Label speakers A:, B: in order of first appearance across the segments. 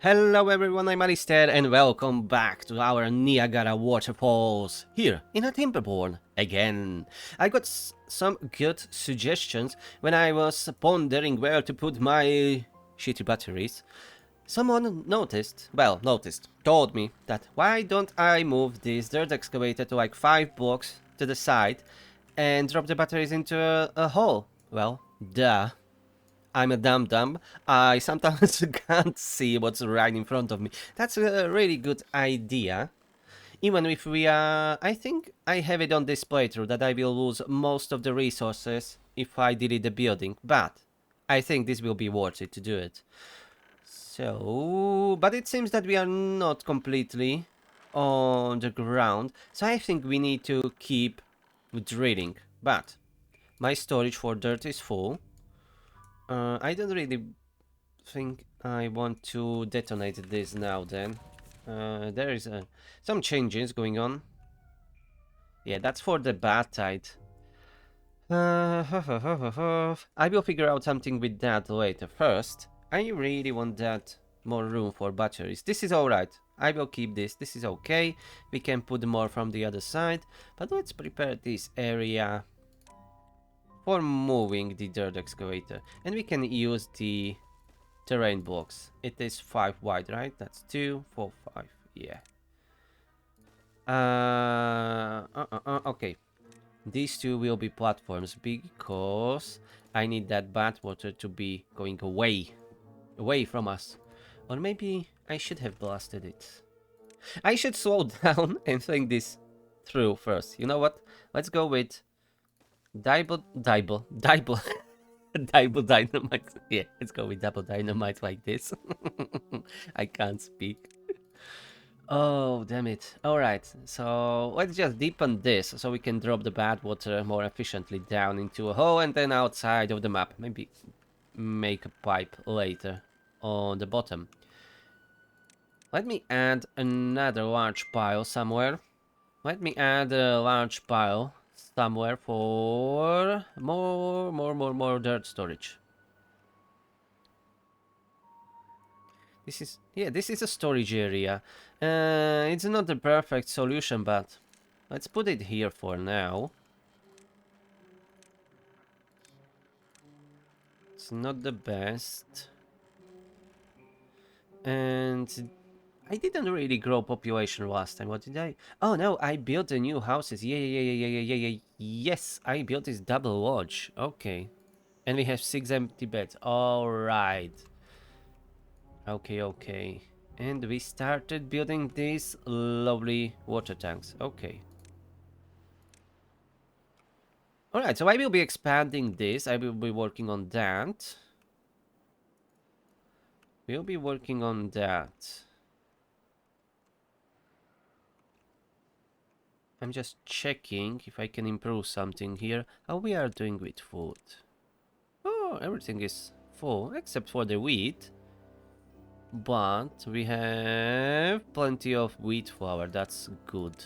A: Hello everyone, I'm Alistair and welcome back to our Niagara Waterfalls, here in a Timberborn again. I got some good suggestions when I was pondering where to put my shitty batteries. Someone told me that why don't I move this dirt excavator to like 5 blocks to the side and drop the batteries into a hole. Well, duh. I'm a dum-dum. I sometimes can't see what's right in front of me. That's a really good idea. Even if we are... I think I have it on this playthrough that I will lose most of the resources if I delete the building. But I think this will be worth it to do it. So... But it seems that we are not completely on the ground. So I think we need to keep drilling. But my storage for dirt is full. I don't really think I want to detonate this now then. There is some changes going on. Yeah, that's for the bad tide. I will figure out something with that later. First, I really want that more room for batteries. This is alright. I will keep this. This is okay. We can put more from the other side. But let's prepare this area for moving the dirt excavator. And we can use the terrain blocks. It is 5 wide, right? That's 2, 4, 5. Yeah. Okay. These two will be platforms because I need that Badwater to be going away from us. Or maybe I should have blasted it. I should slow down and think this through first. You know what? Let's go with Dibble. Double dynamite. Yeah, let's go with double dynamite like this. I can't speak. Oh, damn it. Alright, so let's just deepen this so we can drop the bad water more efficiently down into a hole and then outside of the map. Maybe make a pipe later on the bottom. Let me add another large pile somewhere. Let me add a large pile somewhere for more dirt storage. This is a storage area. It's not the perfect solution, but let's put it here for now. It's not the best. And I didn't really grow population last time. What did I? Oh no, I built the new houses. Yeah. Yes, I built this double lodge. Okay. And we have 6 empty beds. Alright. Okay. And we started building these lovely water tanks. Okay. Alright, so I will be expanding this. I will be working on that. We'll be working on that. I'm just checking if I can improve something here. How we are doing with food. Oh, everything is full except for the wheat. But we have plenty of wheat flour. That's good.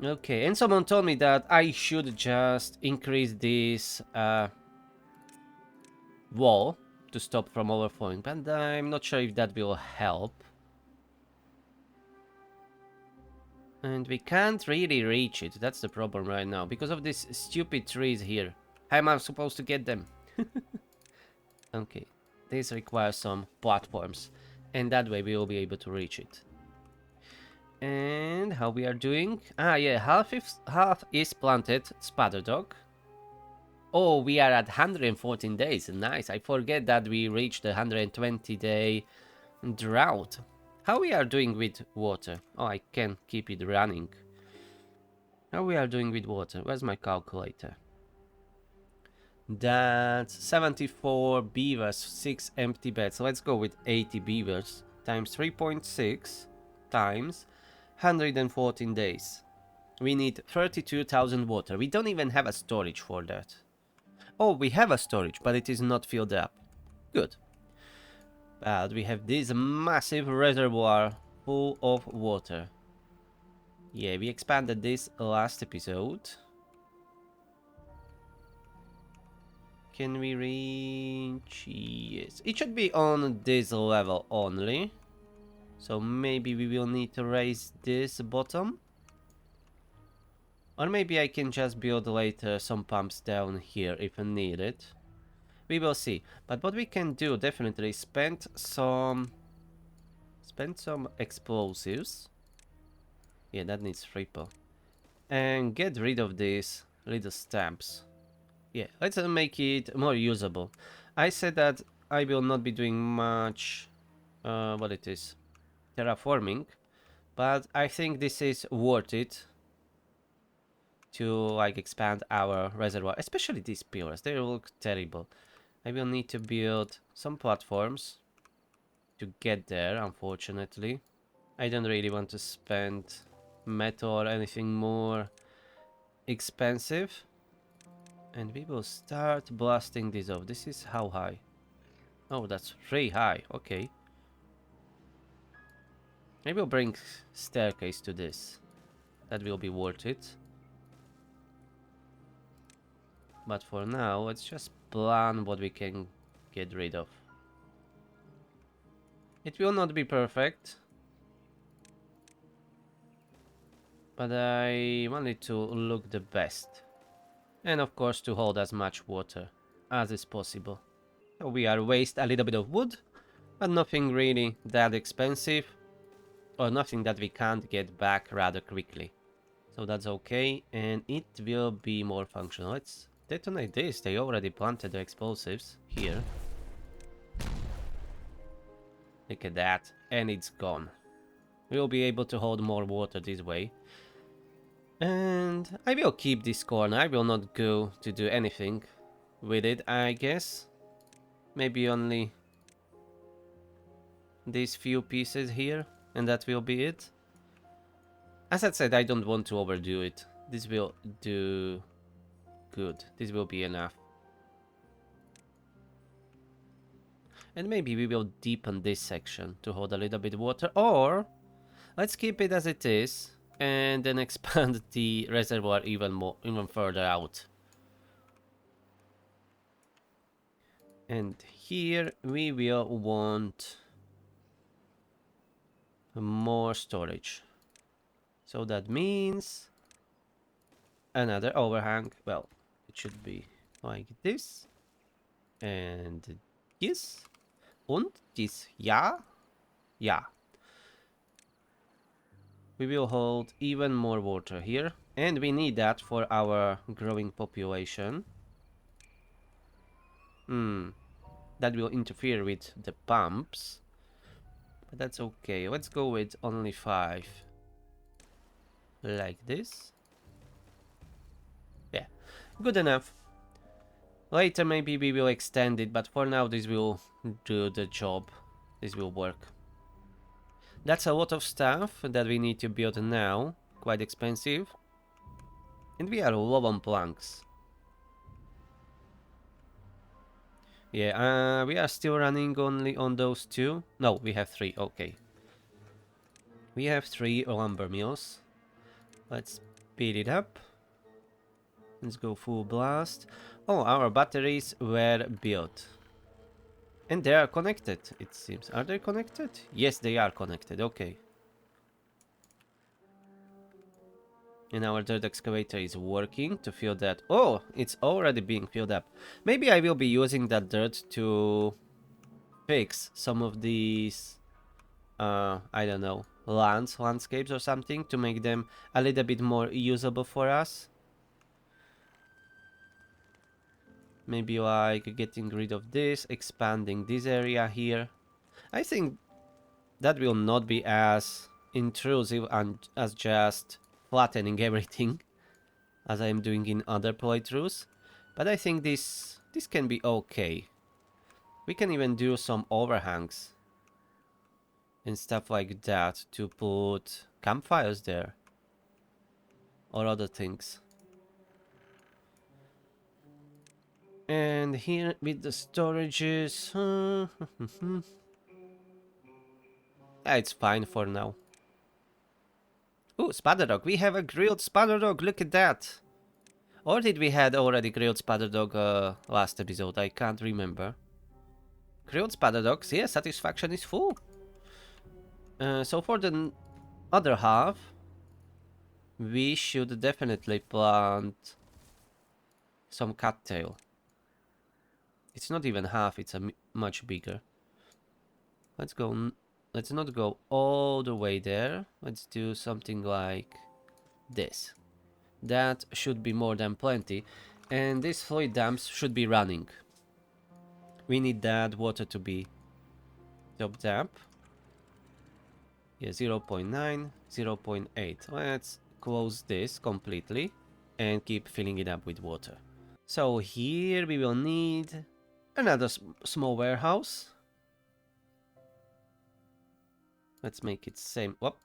A: Okay, and someone told me that I should just increase this wall to stop from overflowing, but I'm not sure if that will help. And we can't really reach it, that's the problem right now, because of these stupid trees here. How am I supposed to get them? Okay, this requires some platforms, and that way we will be able to reach it. And how we are doing? Ah yeah, half is planted, Spatter Dog. Oh, we are at 114 days. Nice. I forget that we reached the 120-day drought. How we are doing with water? Oh, I can keep it running. How we are doing with water? Where's my calculator? That's 74 beavers, 6 empty beds. So let's go with 80 beavers times 3.6 times 114 days. We need 32,000 water. We don't even have a storage for that. Oh, we have a storage, but it is not filled up. Good. But we have this massive reservoir full of water. Yeah, we expanded this last episode. Can we reach? Yes. It should be on this level only. So maybe we will need to raise this bottom. Or maybe I can just build later some pumps down here if needed. We will see. But what we can do definitely is spend some explosives. Yeah, that needs repo. And get rid of these little stamps. Yeah, let's make it more usable. I said that I will not be doing much what it is, terraforming, but I think this is worth it to like expand our reservoir, especially these pillars. They look terrible. I will need to build some platforms to get there, unfortunately. I don't really want to spend metal or anything more expensive. And we will start blasting this off. This is how high? Oh, that's very high. Okay. Maybe we'll bring staircase to this. That will be worth it. But for now, let's just plan what we can get rid of. It will not be perfect, but I want it to look the best. And of course to hold as much water as is possible. So we are waste a little bit of wood, but nothing really that expensive, or nothing that we can't get back rather quickly. So that's okay, and it will be more functional. Let's detonate this. They already planted the explosives here. Look at that, and it's gone. We'll be able to hold more water this way. And I will keep this corner. I will not go to do anything with it, I guess. Maybe only these few pieces here, and that will be it. As I said, I don't want to overdo it. This will do good. This will be enough. And maybe we will deepen this section to hold a little bit of water, or let's keep it as it is and then expand the reservoir even further out. And here we will want more storage. So that means another overhang. Well, it should be like this. And this. Und this. Yeah. Yeah. We will hold even more water here. And we need that for our growing population. That will interfere with the pumps. But that's okay. Let's go with only 5. Like this. Yeah, good enough. Later maybe we will extend it, but for now this will do the job. This will work. That's a lot of stuff that we need to build now. Quite expensive. And we are low on planks. Yeah, we are still running only on those 2. No, we have 3, okay. We have 3 lumber mills. Let's speed it up. Let's go full blast. Oh, our batteries were built. And they are connected, it seems. Are they connected? Yes, they are connected, okay. And our dirt excavator is working to fill that. Oh, it's already being filled up. Maybe I will be using that dirt to fix some of these, I don't know, landscapes or something, to make them a little bit more usable for us. Maybe like getting rid of this, expanding this area here. I think that will not be as intrusive and as just flattening everything as I am doing in other playthroughs. But I think this can be okay. We can even do some overhangs and stuff like that to put campfires there or other things. And here with the storages, it's fine for now. Ooh, spider dog. We have a grilled spider dog. Look at that. Or did we had already grilled spatter dog last episode? I can't remember. Grilled spatter dogs, yeah, satisfaction is full. So for the other half, we should definitely plant some cattail. It's not even half, it's much bigger. Let's go, let's not go all the way there. Let's do something like this. That should be more than plenty. And these fluid dams should be running. We need that water to be topped up. Yeah, 0.9, 0.8. Let's close this completely and keep filling it up with water. So here we will need another small warehouse. Let's make it same. Whoop.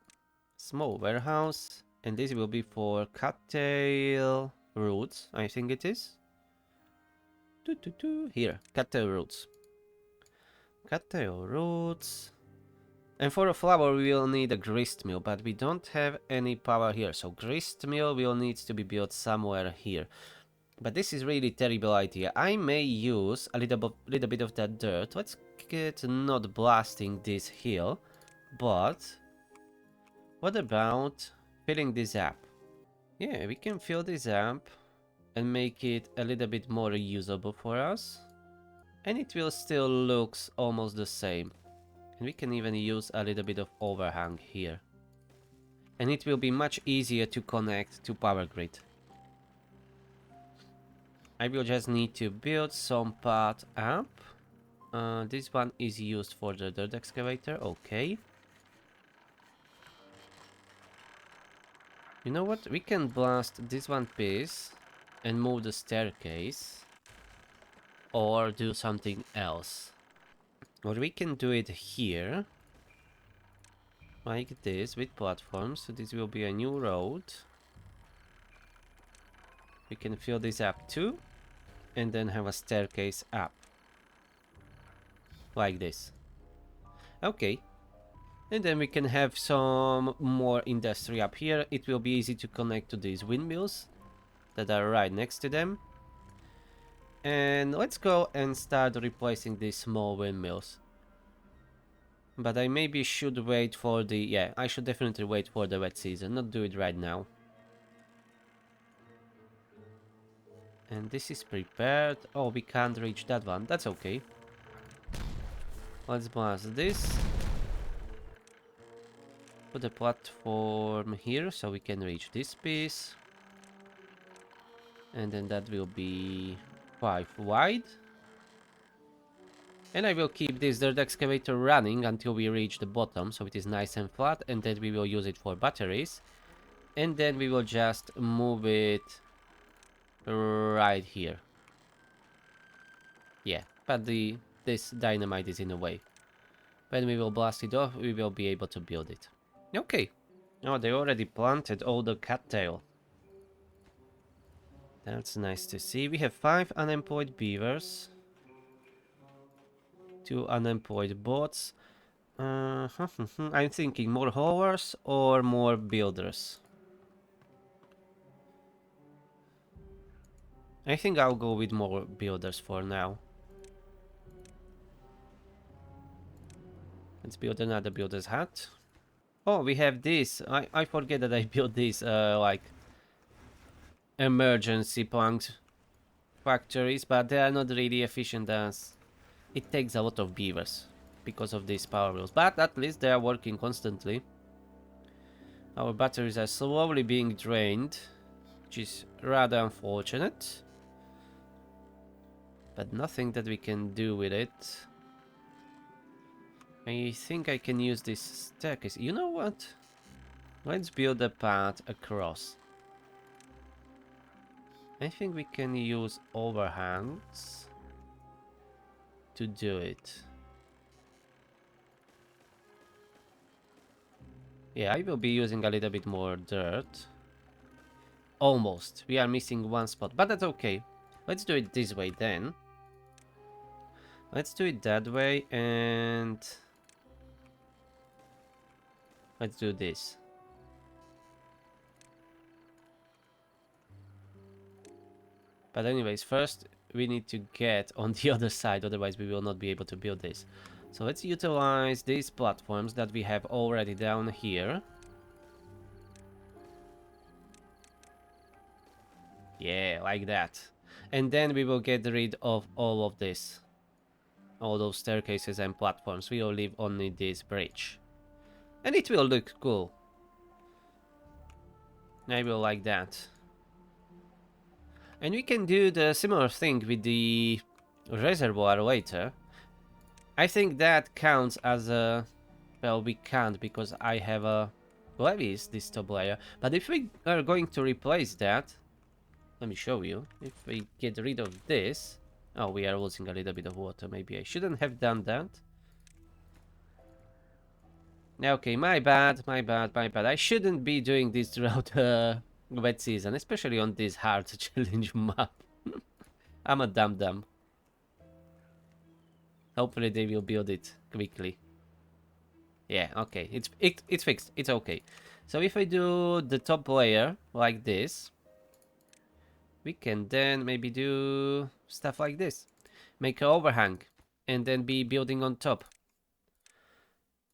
A: Small warehouse. And this will be for cattail roots, I think it is. Here, cattail roots. Cattail roots. And for a flour we will need a grist mill, but we don't have any power here. So grist mill will need to be built somewhere here. But this is really terrible idea. I may use a little bit of that dirt. Let's get not blasting this hill. But what about filling this up? Yeah, we can fill this up and make it a little bit more usable for us. And it will still looks almost the same. And we can even use a little bit of overhang here. And it will be much easier to connect to power grid. I will just need to build some path up. This one is used for the dirt excavator, okay. You know what, we can blast this one piece and move the staircase. Or do something else. Or we can do it here. Like this, with platforms, so this will be a new road. We can fill this up too. And then have a staircase up. Like this. Okay. And then we can have some more industry up here. It will be easy to connect to these windmills that are right next to them. And let's go and start replacing these small windmills. But I maybe should wait for the... Yeah, I should definitely wait for the wet season, not do it right now. And this is prepared. Oh, we can't reach that one. That's okay. Let's blast this. Put a platform here so we can reach this piece. And then that will be 5 wide. And I will keep this dirt excavator running until we reach the bottom, so it is nice and flat, and then we will use it for batteries. And then we will just move it right here. Yeah, but this dynamite is in the way. When we will blast it off, we will be able to build it. Okay. Oh, they already planted all the cattail. That's nice to see. We have 5 unemployed beavers. 2 unemployed bots. I'm thinking more haulers or more builders. I think I'll go with more builders for now. Let's build another builder's hut. Oh, we have this. I forget that I built this like emergency planks factories, but they are not really efficient as it takes a lot of beavers because of these power wheels. But at least they are working constantly. Our batteries are slowly being drained, which is rather unfortunate. But nothing that we can do with it. I think I can use this staircase. You know what? Let's build a path across. I think we can use overhangs to do it. Yeah, I will be using a little bit more dirt. Almost. We are missing one spot, but that's okay. Let's do it this way then. Let's do it that way, and let's do this. But anyways, first we need to get on the other side, otherwise we will not be able to build this. So let's utilize these platforms that we have already down here. Yeah, like that. And then we will get rid of all of this. All those staircases and platforms. We will leave only this bridge. And it will look cool. I will like that. And we can do the similar thing with the reservoir later. I think that counts as a... Well, we can't because I have a levies, this top layer. But if we are going to replace that... Let me show you. If we get rid of this... Oh, we are losing a little bit of water. Maybe I shouldn't have done that. Okay, my bad, my bad, my bad. I shouldn't be doing this throughout the wet season, especially on this hard challenge map. I'm a dum-dum. Hopefully they will build it quickly. Yeah, okay, it's fixed, it's okay. So if I do the top layer like this, we can then maybe do stuff like this. Make an overhang and then be building on top.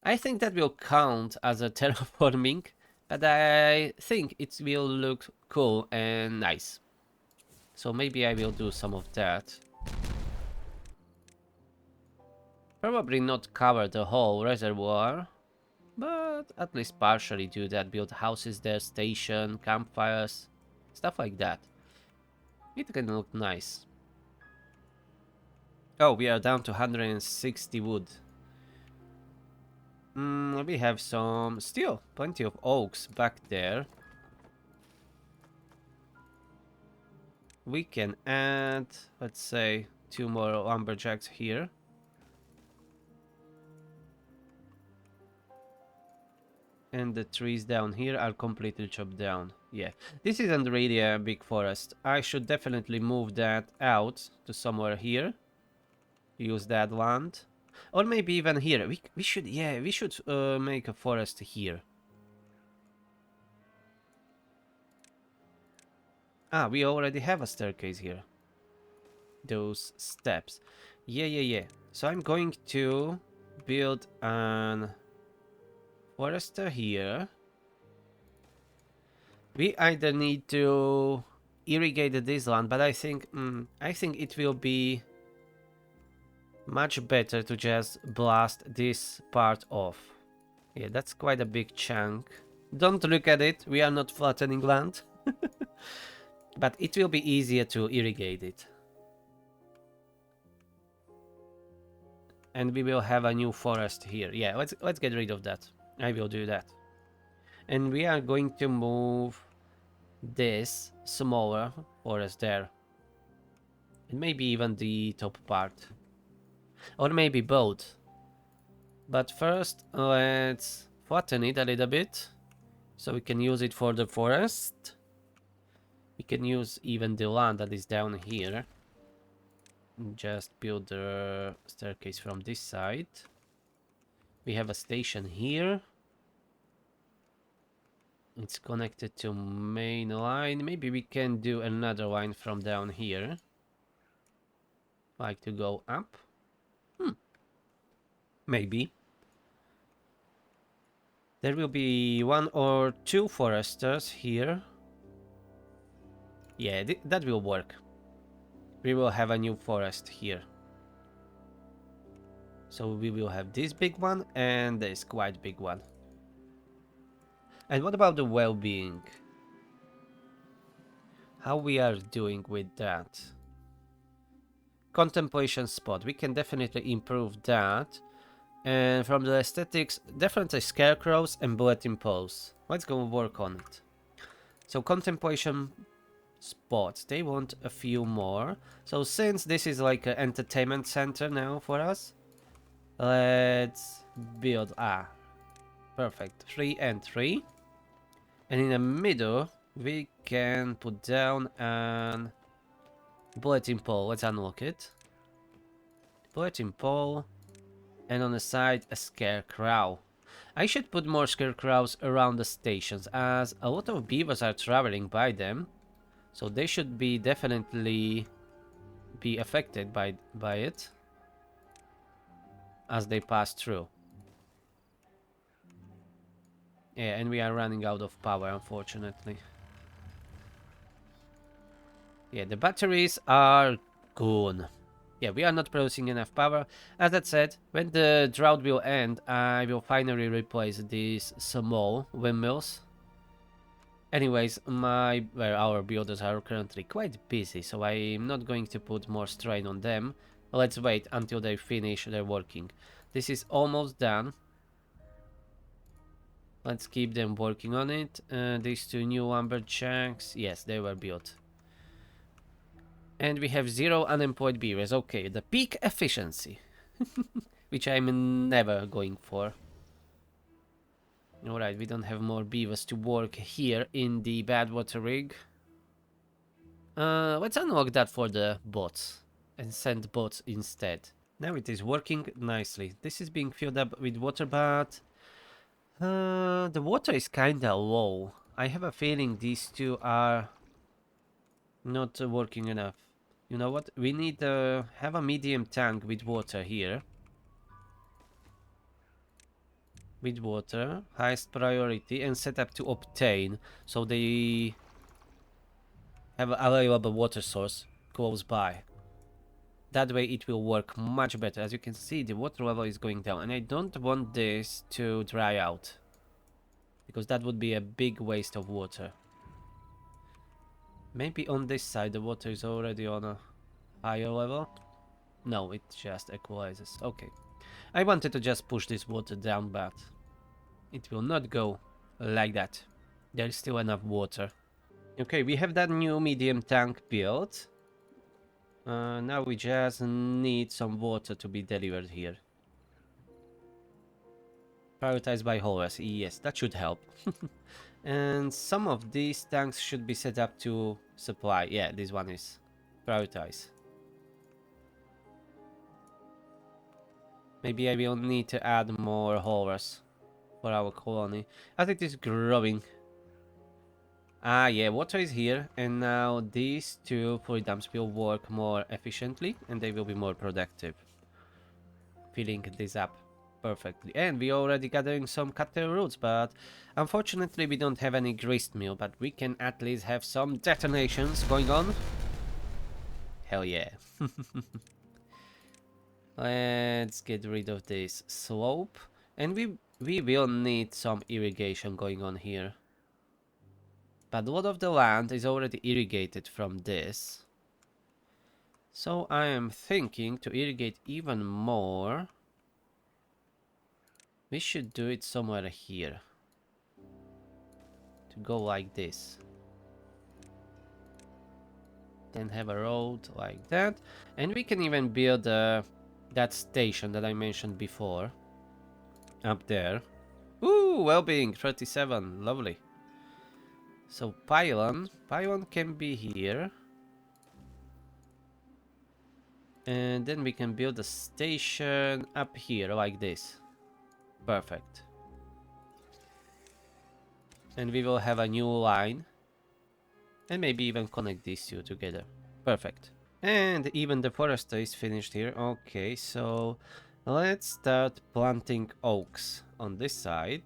A: I think that will count as a terraforming, but I think it will look cool and nice. So maybe I will do some of that. Probably not cover the whole reservoir, but at least partially do that. Build houses there, station, campfires, stuff like that. It can look nice. Oh, we are down to 160 wood. We have some, still plenty of oaks back there. We can add, let's say, 2 more lumberjacks here. And the trees down here are completely chopped down. Yeah, this isn't really a big forest. I should definitely move that out to somewhere here. Use that land. Or maybe even here. We should, yeah, we should make a forest here. Ah, we already have a staircase here. Those steps. Yeah. So I'm going to build an forester here. We either need to irrigate this land, but I think it will be much better to just blast this part off. Yeah, that's quite a big chunk. Don't look at it, we are not flattening land. But it will be easier to irrigate it. And we will have a new forest here. Yeah, let's get rid of that. I will do that. And we are going to move this smaller forest there. And maybe even the top part. Or maybe both. But first, let's flatten it a little bit. So we can use it for the forest. We can use even the land that is down here. Just build the staircase from this side. We have a station here. It's connected to main line. Maybe we can do another line from down here. Like to go up. Maybe. There will be 1 or 2 foresters here. Yeah, that will work. We will have a new forest here. So we will have this big one and this quite big one. And what about the well-being? How we are doing with that? Contemplation spot. We can definitely improve that. And from the aesthetics, definitely scarecrows and bulletin poles. Let's go work on it. So contemplation spots, they want a few more. So since this is like an entertainment center now for us, let's build, perfect, 3 and 3. And in the middle, we can put down an bulletin pole. Let's unlock it. Bulletin pole. And on the side, a scarecrow. I should put more scarecrows around the stations, as a lot of beavers are traveling by them. So they should be definitely be affected by it as they pass through. Yeah, and we are running out of power, unfortunately. Yeah, the batteries are gone. Yeah, we are not producing enough power. As I said, when the drought will end, I will finally replace these small windmills. Anyways, our builders are currently quite busy, so I'm not going to put more strain on them. Let's wait until they finish their working. This is almost done. Let's keep them working on it. These two new lumberjacks, yes, they were built. And we have 0 unemployed beavers. Okay, the peak efficiency, which I'm never going for. Alright, we don't have more beavers to work here in the Badwater rig. Let's unlock that for the bots and send bots instead. Now it is working nicely. This is being filled up with water, but the water is kinda low. I have a feeling these two are not working enough. You know what? We need to have a medium tank with water here. With water, highest priority, and set up to obtain, so they have an available water source close by. That way it will work much better. As you can see, the water level is going down, and I don't want this to dry out, because that would be a big waste of water. Maybe on this side the water is already on a higher level. No, it just equalizes. Okay. I wanted to just push this water down, but it will not go like that. There is still enough water. Okay, we have that new medium tank built. Now we just need some water to be delivered here. Prioritized by haulers. Yes, that should help. And some of these tanks should be set up to supply. Yeah, this one is prioritized. Maybe I will need to add more haulers for our colony as it is growing. Ah, yeah, water is here, and now these two fluid dumps will work more efficiently and they will be more productive. Filling this up perfectly. And we already gathering some cattle roots, but unfortunately we don't have any grist mill, but we can at least have some detonations going on. Hell yeah. Let's get rid of this slope, and we will need some irrigation going on here. But a lot of the land is already irrigated from this. So I am thinking to irrigate even more. We should do it somewhere here. To go like this. Then have a road like that. And we can even build that station that I mentioned before. Up there. Ooh, well-being 37. Lovely. So pylon can be here. And then we can build a station up here like this. Perfect. And we will have a new line. And maybe even connect these two together. Perfect. And even the forester is finished here. Okay, so let's start planting oaks on this side.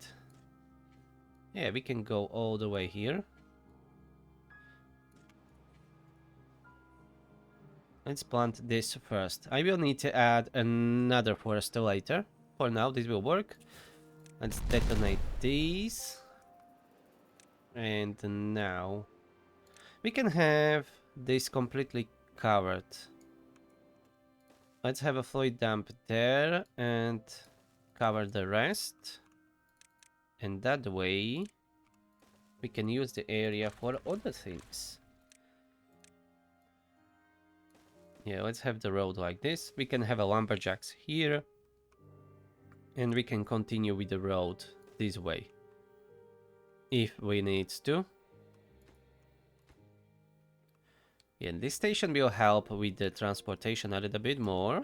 A: Yeah, we can go all the way here. Let's plant this first. I will need to add another forester later. For now, this will work. Let's detonate these. And now we can have this completely covered. Let's have a fluid dump there and cover the rest. And that way we can use the area for other things. Yeah, let's have the road like this. We can have a lumberjacks here. And we can continue with the road this way. If we need to. Yeah, this station will help with the transportation a little bit more.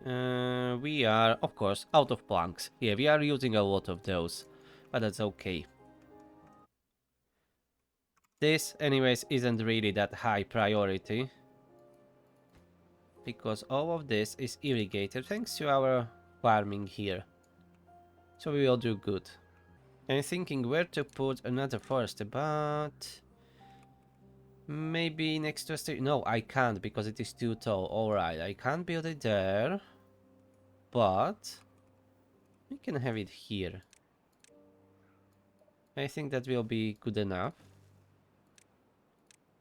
A: We are, of course, out of planks. Yeah, we are using a lot of those. But that's okay. This, anyways, isn't really that high priority because all of this is irrigated thanks to our farming here. So we will do good. I'm thinking where to put another forest, but maybe next to a street. No, I can't because it is too tall. Alright, I can't build it there, but we can have it here. I think that will be good enough.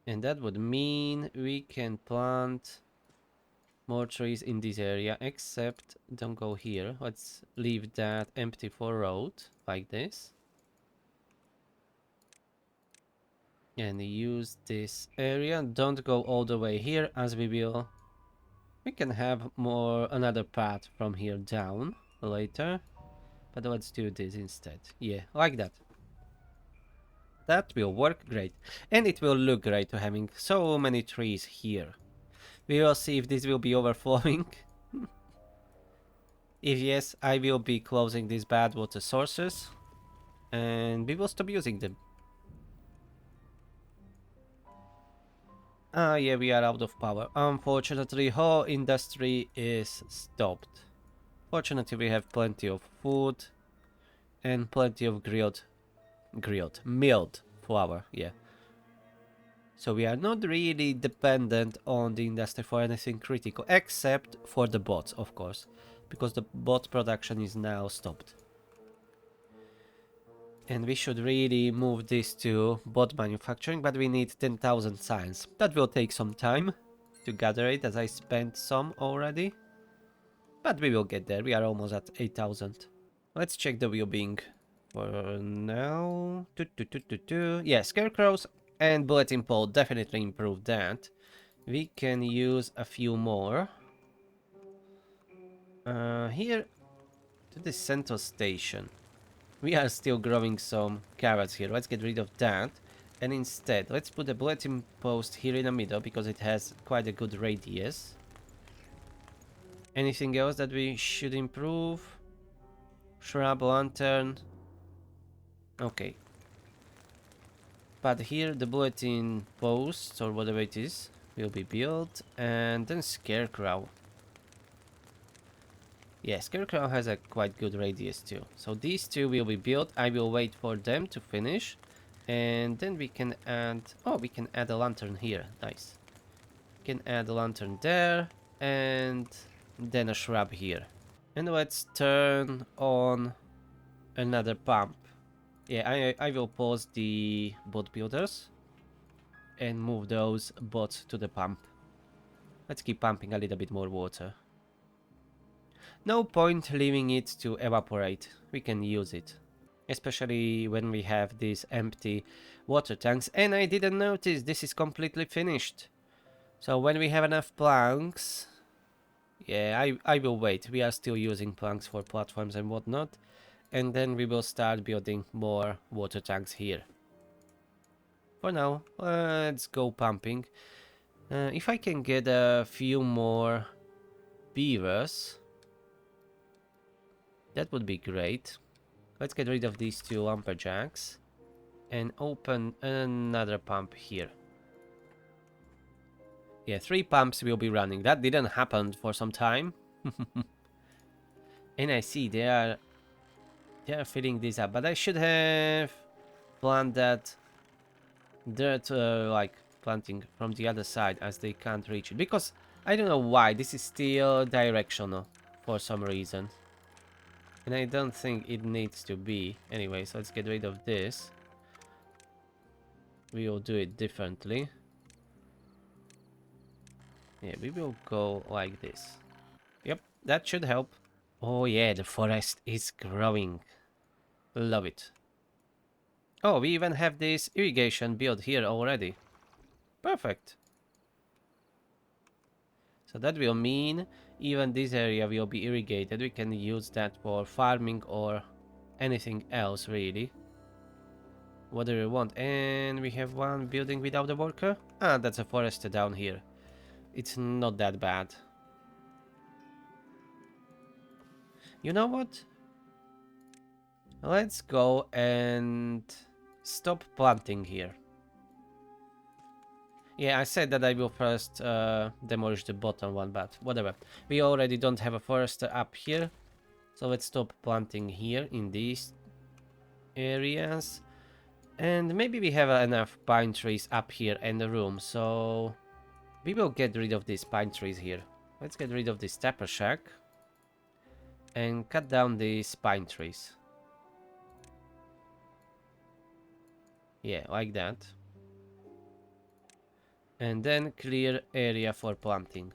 A: And that would mean we can plant more trees in this area, except don't go here. Let's leave that empty for road, like this. And use this area. Don't go all the way here, as we can have another path from here down later. But let's do this instead. Yeah, like that. That will work great. And it will look great to having so many trees here. We will see if this will be overflowing. If yes, I will be closing these bad water sources. And we will stop using them. Ah, yeah, we are out of power. Unfortunately, whole industry is stopped. Fortunately, we have plenty of food and plenty of milled flour, yeah. So we are not really dependent on the industry for anything critical, except for the bots, of course, because the bot production is now stopped. And we should really move this to bot manufacturing, but we need 10,000 science. That will take some time to gather it, as I spent some already. But we will get there, we are almost at 8,000. Let's check the well-being for now. Yeah, scarecrows and bulletin pole definitely improve that. We can use a few more. Here to the central station. We are still growing some carrots here. Let's get rid of that. And instead, let's put a bulletin post here in the middle because it has quite a good radius. Anything else that we should improve? Shrub, lantern. Okay. But here the bulletin post, or whatever it is, will be built. And then scarecrow. Yeah, scarecrow has a quite good radius too. So these two will be built. I will wait for them to finish. And then we can add... Oh, we can add a lantern here. Nice. We can add a lantern there. And then a shrub here. And let's turn on another pump. Yeah, I will pause the bot builders. And move those bots to the pump. Let's keep pumping a little bit more water. No point leaving it to evaporate. We can use it. Especially when we have these empty water tanks. And I didn't notice this is completely finished. So when we have enough planks... Yeah, I will wait. We are still using planks for platforms and whatnot. And then we will start building more water tanks here. For now, let's go pumping. If I can get a few more beavers, that would be great. Let's get rid of these two lumberjacks and open another pump here. Yeah, 3 pumps will be running. That didn't happen for some time. And I see they are filling this up, but I should have planned that dirt like planting from the other side, as they can't reach it, because I don't know why this is still directional for some reason. And I don't think it needs to be. Anyways, let's get rid of this. We will do it differently. Yeah, we will go like this. Yep, that should help. Oh yeah, the forest is growing. Love it. Oh, we even have this irrigation built here already. Perfect. So that will mean even this area will be irrigated. We can use that for farming or anything else, really. What do we want? And we have one building without a worker. Ah, that's a forest down here. It's not that bad. You know what? Let's go and stop planting here. Yeah, I said that I will first demolish the bottom one, but whatever. We already don't have a forester up here, so let's stop planting here in these areas. And maybe we have enough pine trees up here in the room, so we will get rid of these pine trees here. Let's get rid of this tapper shack and cut down these pine trees. Yeah, like that. And then clear area for planting.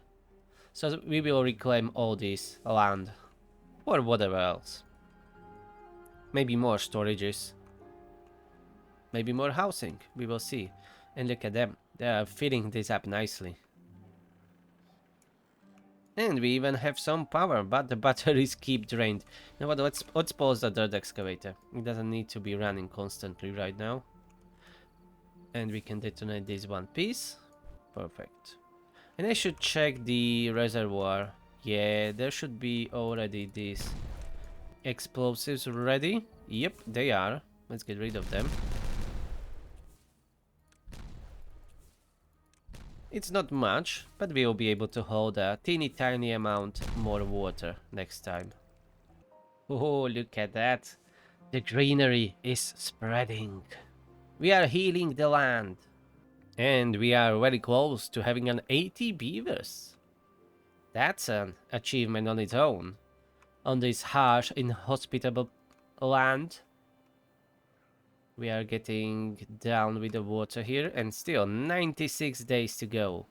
A: So we will reclaim all this land or whatever else. Maybe more storages. Maybe more housing. We will see. And look at them. They are filling this up nicely. And we even have some power, but the batteries keep drained. You know what, let's pause the dirt excavator. It doesn't need to be running constantly right now. And we can detonate this one piece. Perfect. And I should check the reservoir. Yeah, there should be already these explosives ready. Yep, they are. Let's get rid of them. It's not much, but we will be able to hold a teeny tiny amount more water next time. Oh, look at that. The greenery is spreading. We are healing the land. And we are very close to having an 80 beavers. That's an achievement on its own. On this harsh, inhospitable land. We are getting down with the water here, and still 96 days to go.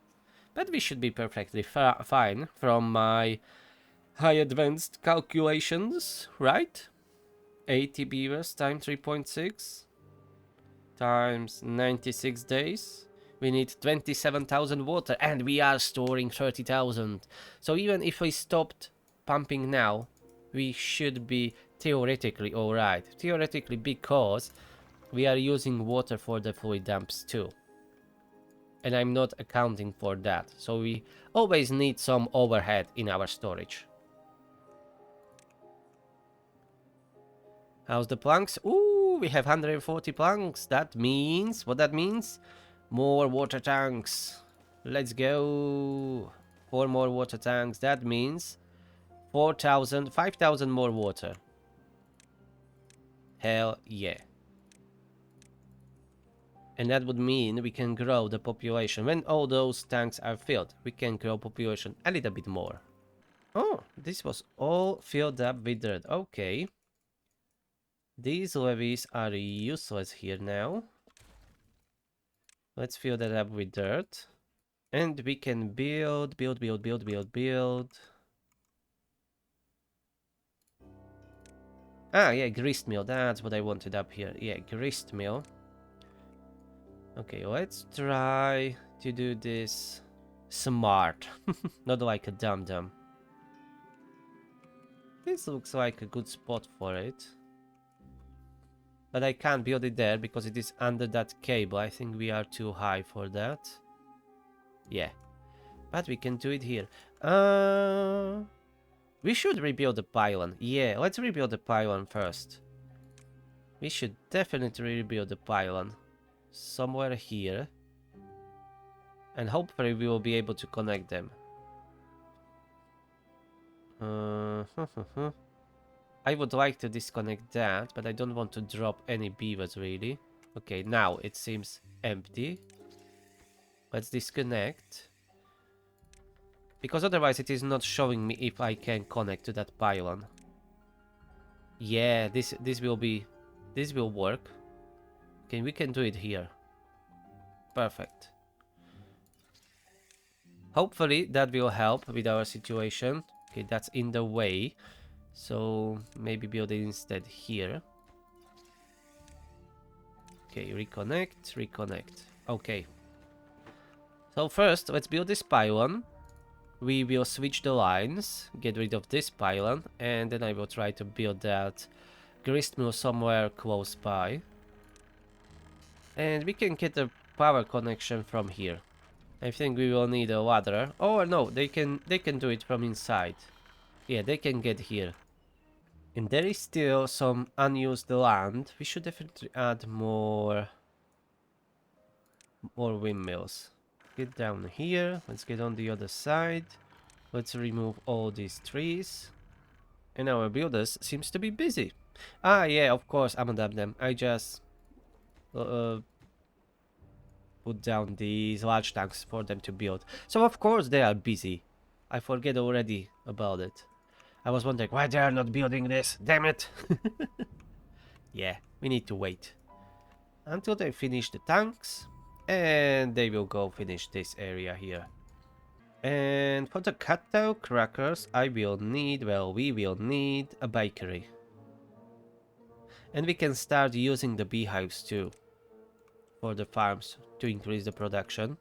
A: But we should be perfectly fine from my high advanced calculations, right? 80 beavers times 3.6 times 96 days. We need 27,000 water, and we are storing 30,000. So even if we stopped pumping now, we should be theoretically alright. Theoretically, because we are using water for the fluid dumps too. And I'm not accounting for that. So we always need some overhead in our storage. How's the planks? Ooh, we have 140 planks. That means, what that means? More water tanks. Let's go. 4 more water tanks. That means 4,000, 5,000 more water. Hell yeah. And that would mean we can grow the population. When all those tanks are filled, we can grow population a little bit more. Oh, this was all filled up with dirt. Okay. These levees are useless here now. Let's fill that up with dirt. And we can build. Ah, yeah, grist mill. That's what I wanted up here. Yeah, grist mill. Okay, let's try to do this smart. Not like a dum-dum. This looks like a good spot for it. But I can't build it there because it is under that cable. I think we are too high for that. Yeah. But we can do it here. We should rebuild the pylon. Yeah, let's rebuild the pylon first. We should definitely rebuild the pylon. Somewhere here. And hopefully we will be able to connect them. I would like to disconnect that, but I don't want to drop any beavers really. Okay, now it seems empty. Let's disconnect. Because otherwise it is not showing me if I can connect to that pylon. Yeah, this will work. Okay, we can do it here. Perfect. Hopefully that will help with our situation. Okay, that's in the way. So maybe build it instead here. Okay, reconnect. Okay. So first, let's build this pylon. We will switch the lines, get rid of this pylon, and then I will try to build that grist mill somewhere close by. And we can get a power connection from here. I think we will need a ladder. Oh no, they can do it from inside. Yeah, they can get here. And there is still some unused land. We should definitely add more windmills. get down here. Let's get on the other side. Let's remove all these trees. And our builders seems to be busy. Ah, yeah, of course, I'm adapt them. I just put down these large tanks for them to build. So of course they are busy. I forget already about it. I was wondering why they are not building this. Damn it. Yeah, we need to wait until they finish the tanks, and they will go finish this area here. And for the cacao crackers, we will need a bakery. And we can start using the beehives too for the farms to increase the production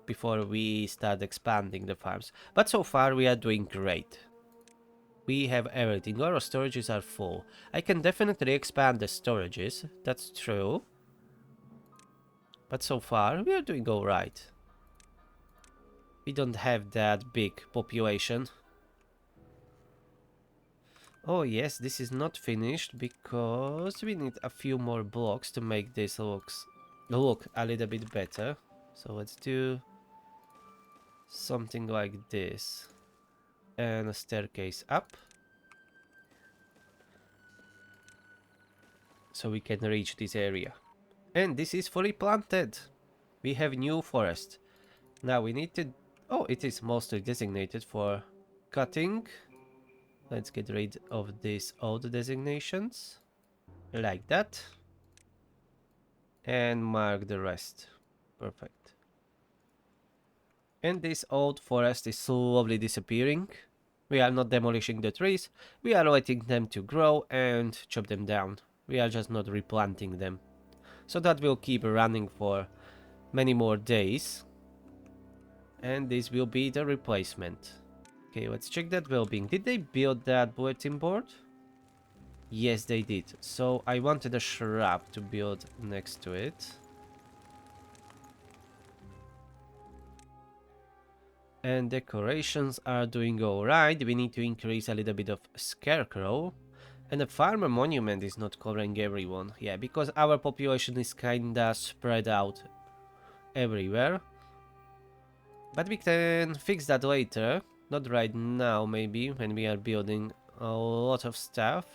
A: before we start expanding the farms. But so far we are doing great. We have everything, our storages are full. I can definitely expand the storages, that's true. But so far we are doing alright. We don't have that big population. Oh yes, this is not finished because we need a few more blocks to make this look a little bit better. So let's do something like this. And a staircase up. So we can reach this area. And this is fully planted. We have new forest. Now we need to... Oh, it is mostly designated for cutting. Let's get rid of these old designations. Like that. And mark the rest. Perfect. And this old forest is slowly disappearing. We are not demolishing the trees. We are letting them to grow and chop them down. We are just not replanting them. So that will keep running for many more days. And this will be the replacement. Okay, let's check that well-being. Did they build that bulletin board? Yes, they did. So I wanted a shrub to build next to it. And decorations are doing alright. We need to increase a little bit of scarecrow. And the farmer monument is not covering everyone. Yeah, because our population is kinda spread out everywhere. But we can fix that later. Not right now, maybe, when we are building a lot of stuff.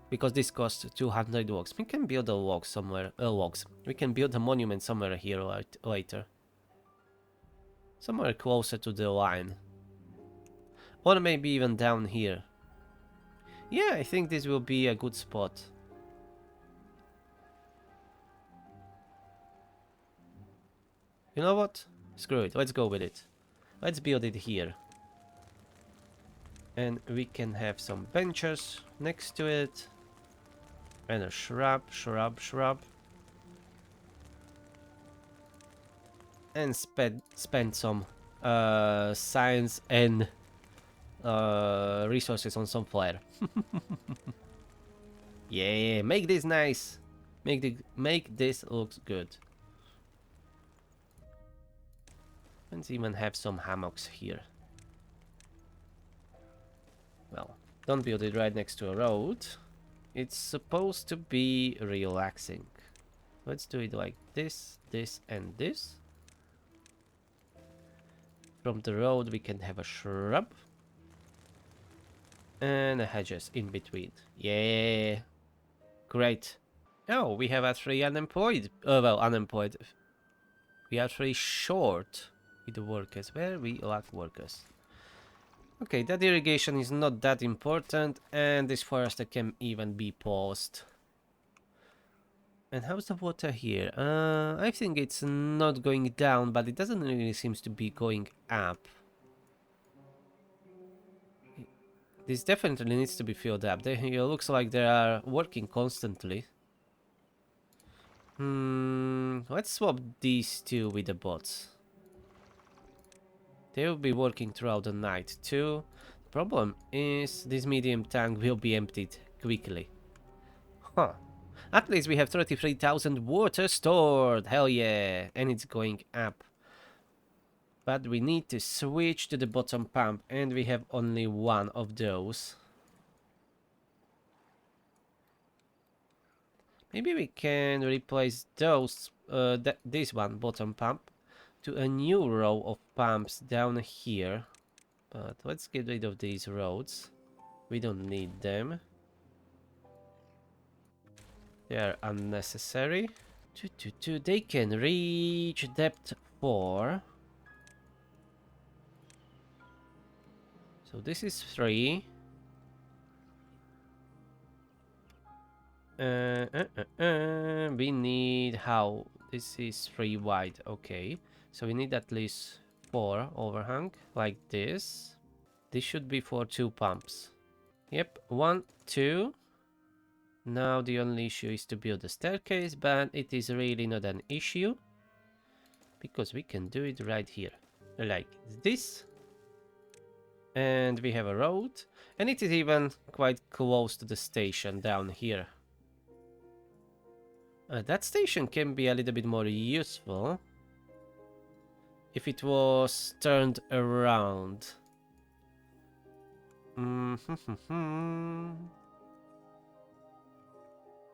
A: Because this costs 200 logs. We can build a log somewhere. Logs. We can build a monument somewhere here later. Somewhere closer to the line. Or maybe even down here. Yeah, I think this will be a good spot. You know what? Screw it, let's go with it. Let's build it here. And we can have some benches next to it. And a shrub. And spend some science and resources on some flair. Yeah, make this nice. Make this look good. Let's even have some hammocks here. Well, don't build it right next to a road. It's supposed to be relaxing. Let's do it like this, this, and this. From the road we can have a shrub. And hedges in between. Yeah. Great. Oh, we have actually unemployed. Unemployed. We are actually short with the workers. Where we lack workers. Okay, that irrigation is not that important. And this forest can even be paused. And how's the water here? I think it's not going down, but it doesn't really seem to be going up. This definitely needs to be filled up. It looks like they are working constantly. Let's swap these two with the bots. They will be working throughout the night too. The problem is this medium tank will be emptied quickly. Huh. At least we have 33,000 water stored. Hell yeah. And it's going up. But we need to switch to the bottom pump, and we have only one of those. Maybe we can replace those, this one, bottom pump, to a new row of pumps down here. But let's get rid of these roads. We don't need them. They are unnecessary. They can reach depth 4. So this is 3. We need how? This is 3 wide. Okay. So we need at least 4 overhang like this. This should be for 2 pumps. Yep, 1, 2. Now the only issue is to build a staircase, but it is really not an issue because we can do it right here, like this. And we have a road, and it is even quite close to the station down here. That station can be a little bit more useful if it was turned around.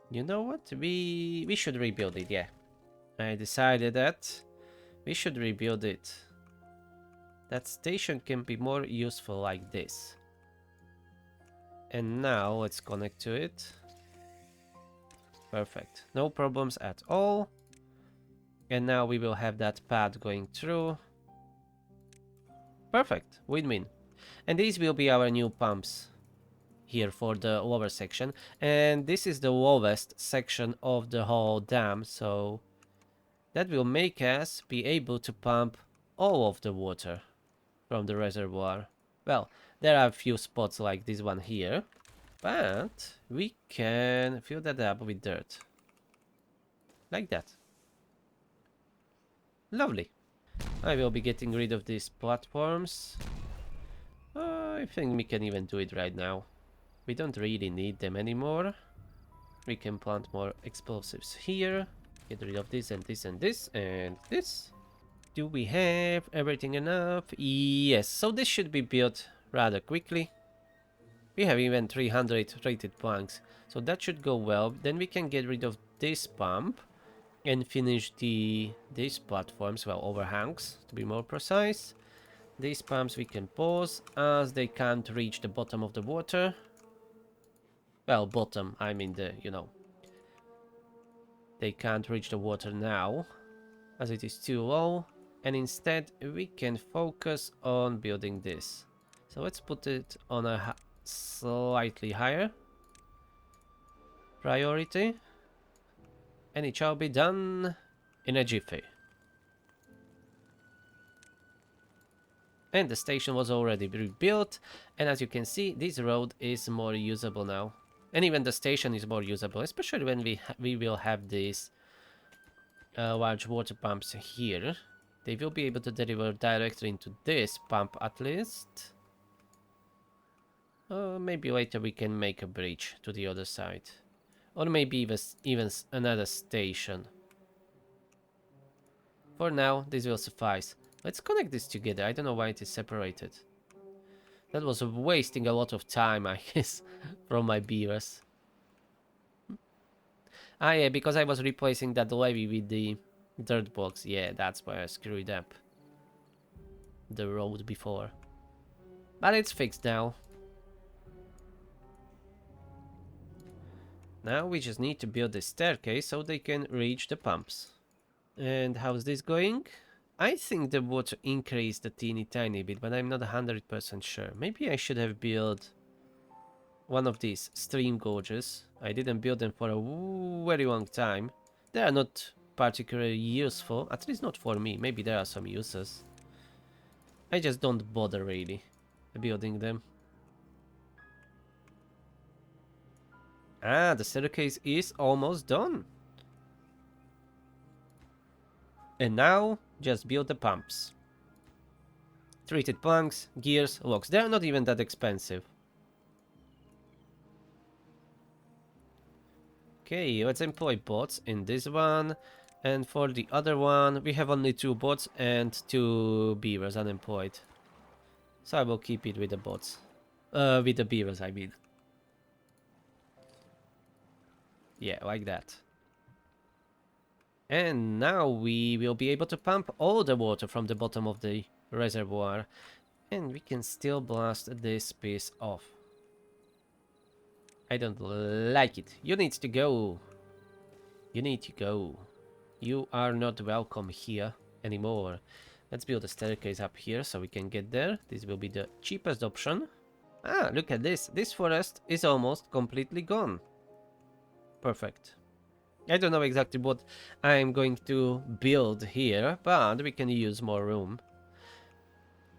A: You know what? We should rebuild it, yeah. I decided that we should rebuild it. That station can be more useful like this. And now let's connect to it. Perfect. No problems at all. And now we will have that path going through. Perfect. Win-win. And these will be our new pumps here for the lower section. And this is the lowest section of the whole dam. So that will make us be able to pump all of the water from the reservoir. Well, there are a few spots like this one here, but we can fill that up with dirt. Like that. Lovely. I will be getting rid of these platforms. I think we can even do it right now. We don't really need them anymore. We can plant more explosives here. Get rid of this and this and this and this. Do we have everything enough? Yes, so this should be built rather quickly. We have even 300 rated planks, so that should go well. Then we can get rid of this pump and finish these platforms, well, overhangs to be more precise. These pumps we can pause as they can't reach the bottom of the water. Well, bottom, I mean they can't reach the water now as it is too low. And instead we can focus on building this. So let's put it on a slightly higher priority. And it shall be done in a jiffy. And the station was already rebuilt. And as you can see, this road is more usable now. And even the station is more usable, especially when we will have these large water pumps here. They will be able to deliver directly into this pump at least. Maybe later we can make a bridge to the other side. Or maybe even another station. For now, this will suffice. Let's connect this together. I don't know why it is separated. That was wasting a lot of time, I guess, from my beavers. Ah yeah, because I was replacing that levee with the dirt blocks. Yeah, that's why I screwed up the road before. But it's fixed now. Now we just need to build a staircase so they can reach the pumps. And how's this going? I think the water increased a teeny tiny bit, but I'm not 100% sure. Maybe I should have built one of these stream gorges. I didn't build them for a very long time. They are not particularly useful, at least not for me. Maybe there are some uses. I just don't bother really building them. Ah, the staircase is almost done. And now, just build the pumps. Treated planks, gears, locks. They are not even that expensive. Okay, let's employ bots in this one. And for the other one, we have only 2 bots and 2 beavers unemployed. So I will keep it with the bots. With the beavers, I mean. Yeah, like that. And now we will be able to pump all the water from the bottom of the reservoir. And we can still blast this piece off. I don't like it. You need to go. You need to go. You are not welcome here anymore. Let's build a staircase up here so we can get there. This will be the cheapest option. Ah, look at this. This forest is almost completely gone. Perfect. I don't know exactly what I'm going to build here, but we can use more room.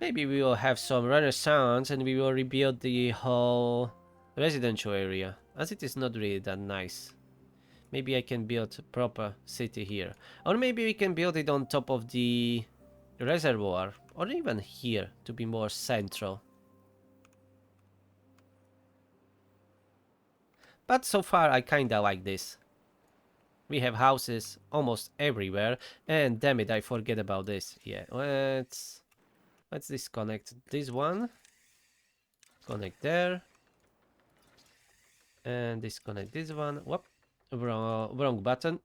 A: Maybe we will have some renaissance and we will rebuild the whole residential area, as it is not really that nice. Maybe I can build a proper city here. Or maybe we can build it on top of the reservoir, or even here to be more central. But so far I kinda like this. We have houses almost everywhere, and damn it, I forget about this. Yeah, let's disconnect this one. Connect there. And disconnect this one. Whoop. Wrong button.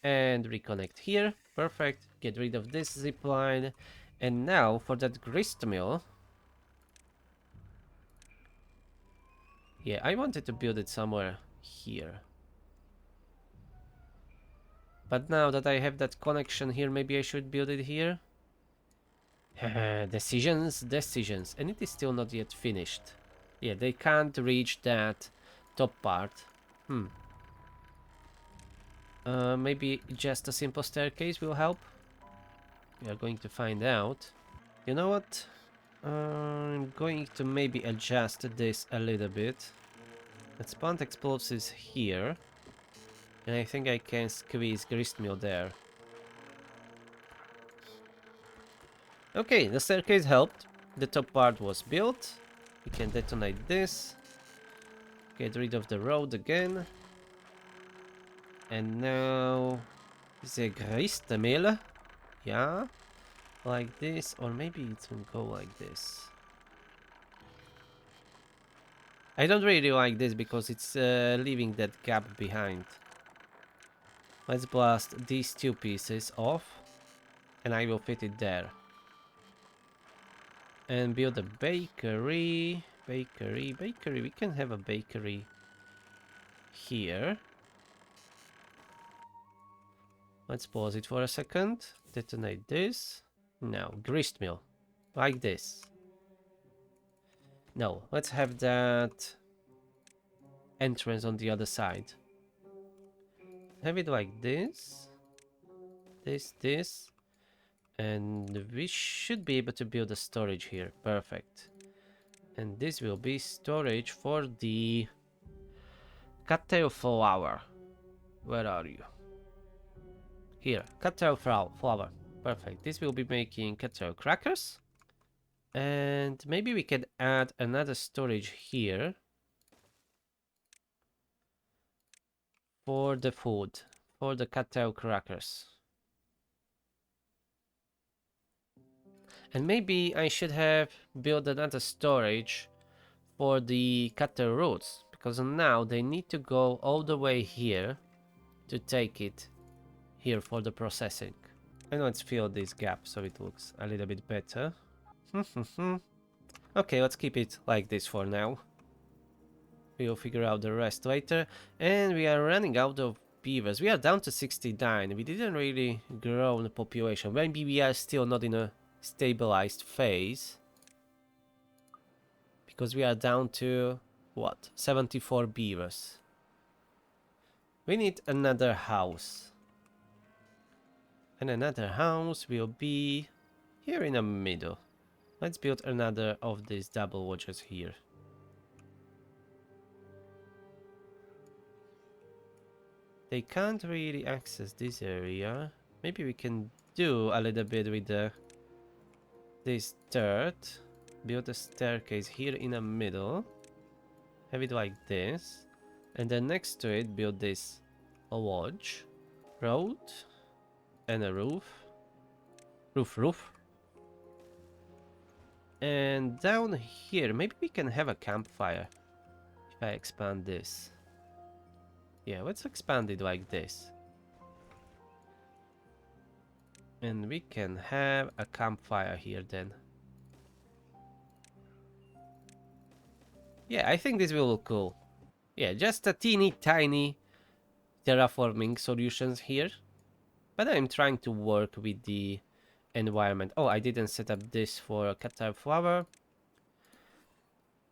A: And reconnect here. Perfect. Get rid of this zip line. And now for that grist mill. Yeah, I wanted to build it somewhere here. But now that I have that connection here, maybe I should build it here. Decisions. And it is still not yet finished. Yeah, they can't reach that top part. Maybe just a simple staircase will help. We are going to find out. You know what? I'm going to maybe adjust this a little bit. Let's plant explosives here. And I think I can squeeze gristmill there. Okay, the staircase helped. The top part was built. We can detonate this. Get rid of the road again. And now the gristmill. Yeah. Like this, or maybe it can go like this. I don't really like this because it's leaving that gap behind. Let's blast these two pieces off, and I will fit it there. And build a bakery. Bakery. We can have a bakery here. Let's pause it for a second. Detonate this. No, grist mill. Like this. No, let's have that entrance on the other side. Have it like this. This. And we should be able to build a storage here. Perfect. And this will be storage for the cattail flower. Where are you? Here, cattail flower. Perfect. This will be making cattail crackers. And maybe we can add another storage here for the food, for the cattail crackers. And maybe I should have built another storage for the cattail roots, because now they need to go all the way here to take it here for the processing. And let's fill this gap so it looks a little bit better. Okay, let's keep it like this for now. We'll figure out the rest later. And we are running out of beavers. We are down to 69. We didn't really grow the population. Maybe we are still not in a stabilized phase. Because we are down to, what, 74 beavers. We need another house. And another house will be here in the middle. Let's build another of these double watches here. They can't really access this area. Maybe we can do a little bit with this dirt. Build a staircase here in the middle. Have it like this. And then next to it, build this lodge. Road. And a roof. Roof. And down here, maybe we can have a campfire. If I expand this. Yeah, let's expand it like this. And we can have a campfire here then. Yeah, I think this will look cool. Yeah, just a teeny tiny terraforming solutions here. But I'm trying to work with the environment. Oh, I didn't set up this for a cacti flower.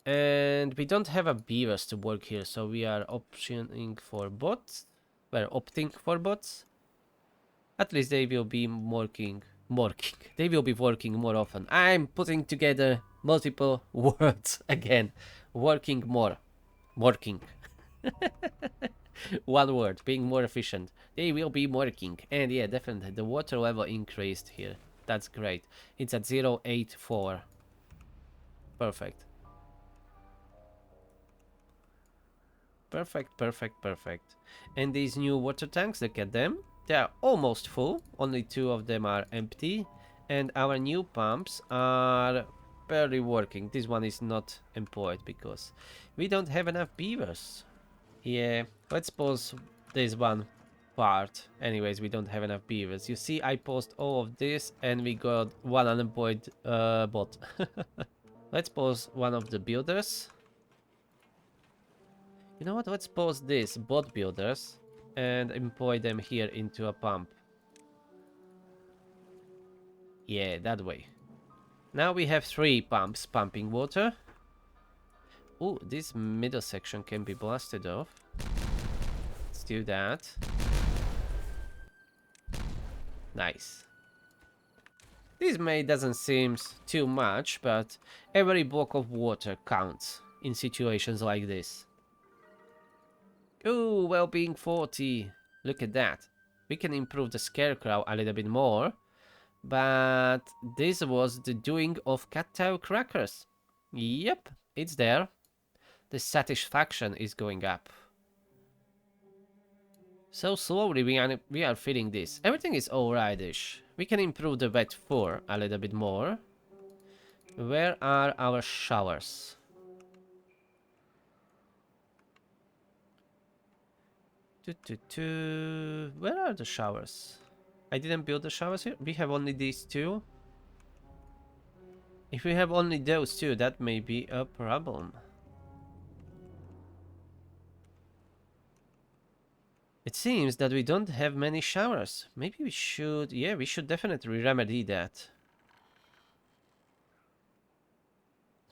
A: And we don't have a beavers to work here, so we are optioning for bots. We're opting for bots. At least they will be working. They will be working more often. I'm putting together multiple words again. Working more. Working. One word. Being more efficient. They will be working. And yeah, definitely. The water level increased here. That's great. It's at 0.84. Perfect. Perfect, perfect, perfect. And these new water tanks, look at them. They are almost full. Only two of them are empty. And our new pumps are barely working. This one is not employed because we don't have enough beavers. Yeah, let's pause this one part. Anyways, we don't have enough beavers. You see, I paused all of this and we got one unemployed bot. Let's pause one of the builders. You know what? Let's pause this bot builders and employ them here into a pump. Yeah, that way. Now we have 3 pumps pumping water. Oh, this middle section can be blasted off. Let's do that. Nice. This may doesn't seem too much, but every block of water counts in situations like this. Oh, well-being 40. Look at that. We can improve the scarecrow a little bit more. But this was the doing of cattail crackers. Yep, it's there. The satisfaction is going up. So slowly we are feeling this. Everything is alright-ish. We can improve the wet fur a little bit more. Where are our showers? Where are the showers? I didn't build the showers here. We have only these two. If we have only those two, that may be a problem. It seems that we don't have many showers. Maybe we should... Yeah, we should definitely remedy that.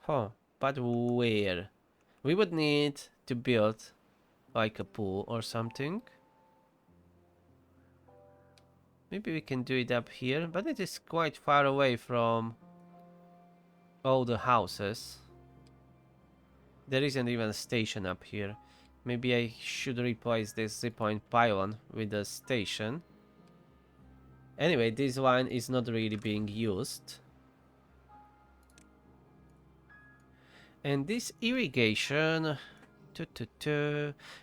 A: Huh, but where? We would need to build like a pool or something. Maybe we can do it up here, but it is quite far away from all the houses. There isn't even a station up here. Maybe I should replace this zipline pylon with a station. Anyway, this line is not really being used. And this irrigation...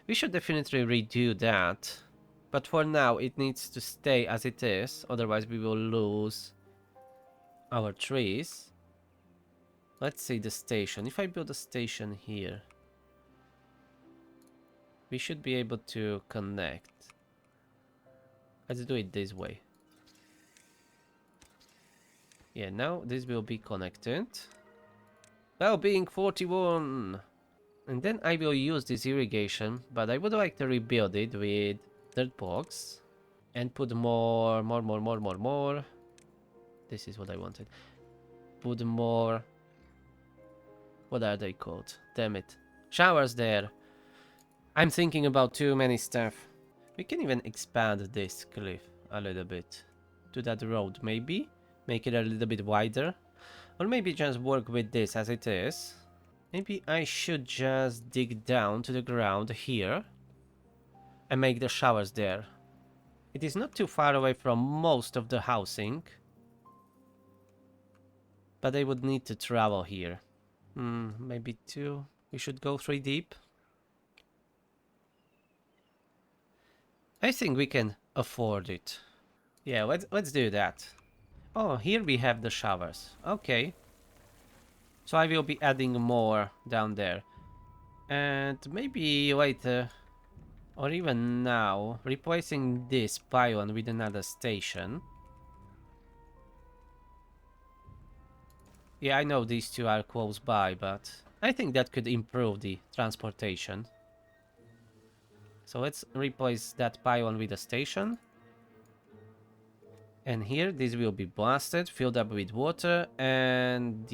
A: We should definitely redo that. But for now, it needs to stay as it is. Otherwise, we will lose our trees. Let's see the station. If I build a station here, we should be able to connect. Let's do it this way. Yeah, now this will be connected. Well-being 41. And then I will use this irrigation, but I would like to rebuild it with dirt blocks and put more. This is what I wanted. Put more. What are they called? Damn it. Showers there. I'm thinking about too many stuff. We can even expand this cliff a little bit to that road, maybe make it a little bit wider, or maybe just work with this as it is. Maybe I should just dig down to the ground here and make the showers there. It is not too far away from most of the housing, but I would need to travel here. Maybe 2. We should go 3 deep. I think we can afford it. Yeah, let's do that. Oh, here we have the showers. Okay. So I will be adding more down there. And maybe later, or even now, replacing this pylon with another station. Yeah, I know these two are close by, but I think that could improve the transportation. So let's replace that pylon with a station. And here, this will be blasted, filled up with water, and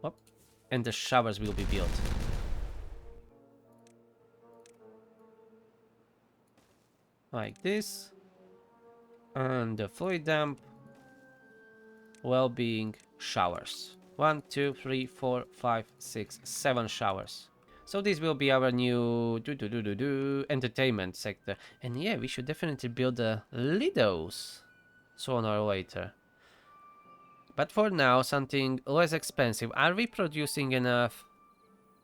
A: oh, and the showers will be built. Like this. And the fluid dump, well-being, showers. 1, 2, 3, 4, 5, 6, 7 showers. So this will be our new entertainment sector. And yeah, we should definitely build the Lidos sooner or later. But for now, something less expensive. Are we producing enough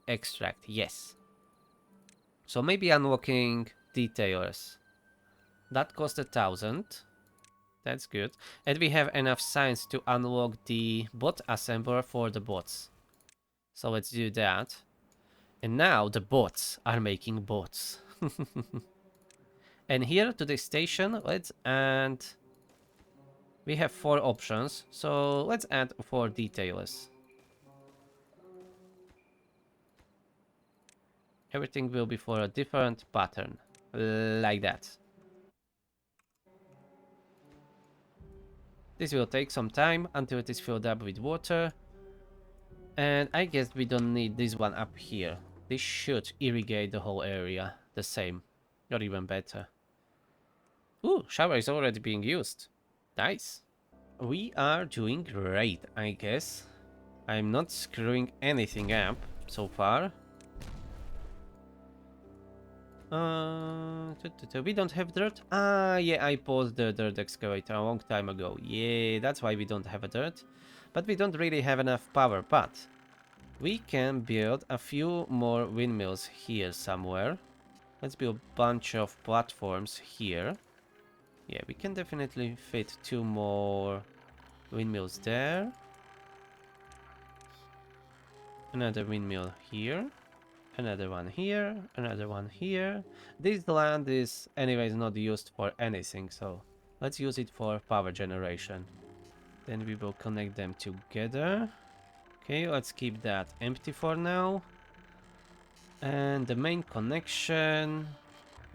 A: extract? Yes. So maybe unlocking detailers. That cost 1,000. That's good. And we have enough science to unlock the bot assembler for the bots. So let's do that. And now the bots are making bots. And here to the station, let's add... We have 4 options, so let's add 4 detailers. Everything will be for a different pattern, like that. This will take some time until it is filled up with water. And I guess we don't need this one up here. This should irrigate the whole area the same, or even better. Ooh, shower is already being used. Nice. We are doing great, I guess. I'm not screwing anything up so far. We don't have dirt? Ah, yeah, I paused the dirt excavator a long time ago. Yeah, that's why we don't have a dirt. But we don't really have enough power, but we can build a few more windmills here somewhere. Let's build a bunch of platforms here. Yeah, we can definitely fit 2 more windmills there. Another windmill here. Another one here. Another one here. This land is anyways not used for anything, so let's use it for power generation. Then we will connect them together. Okay, let's keep that empty for now. And the main connection,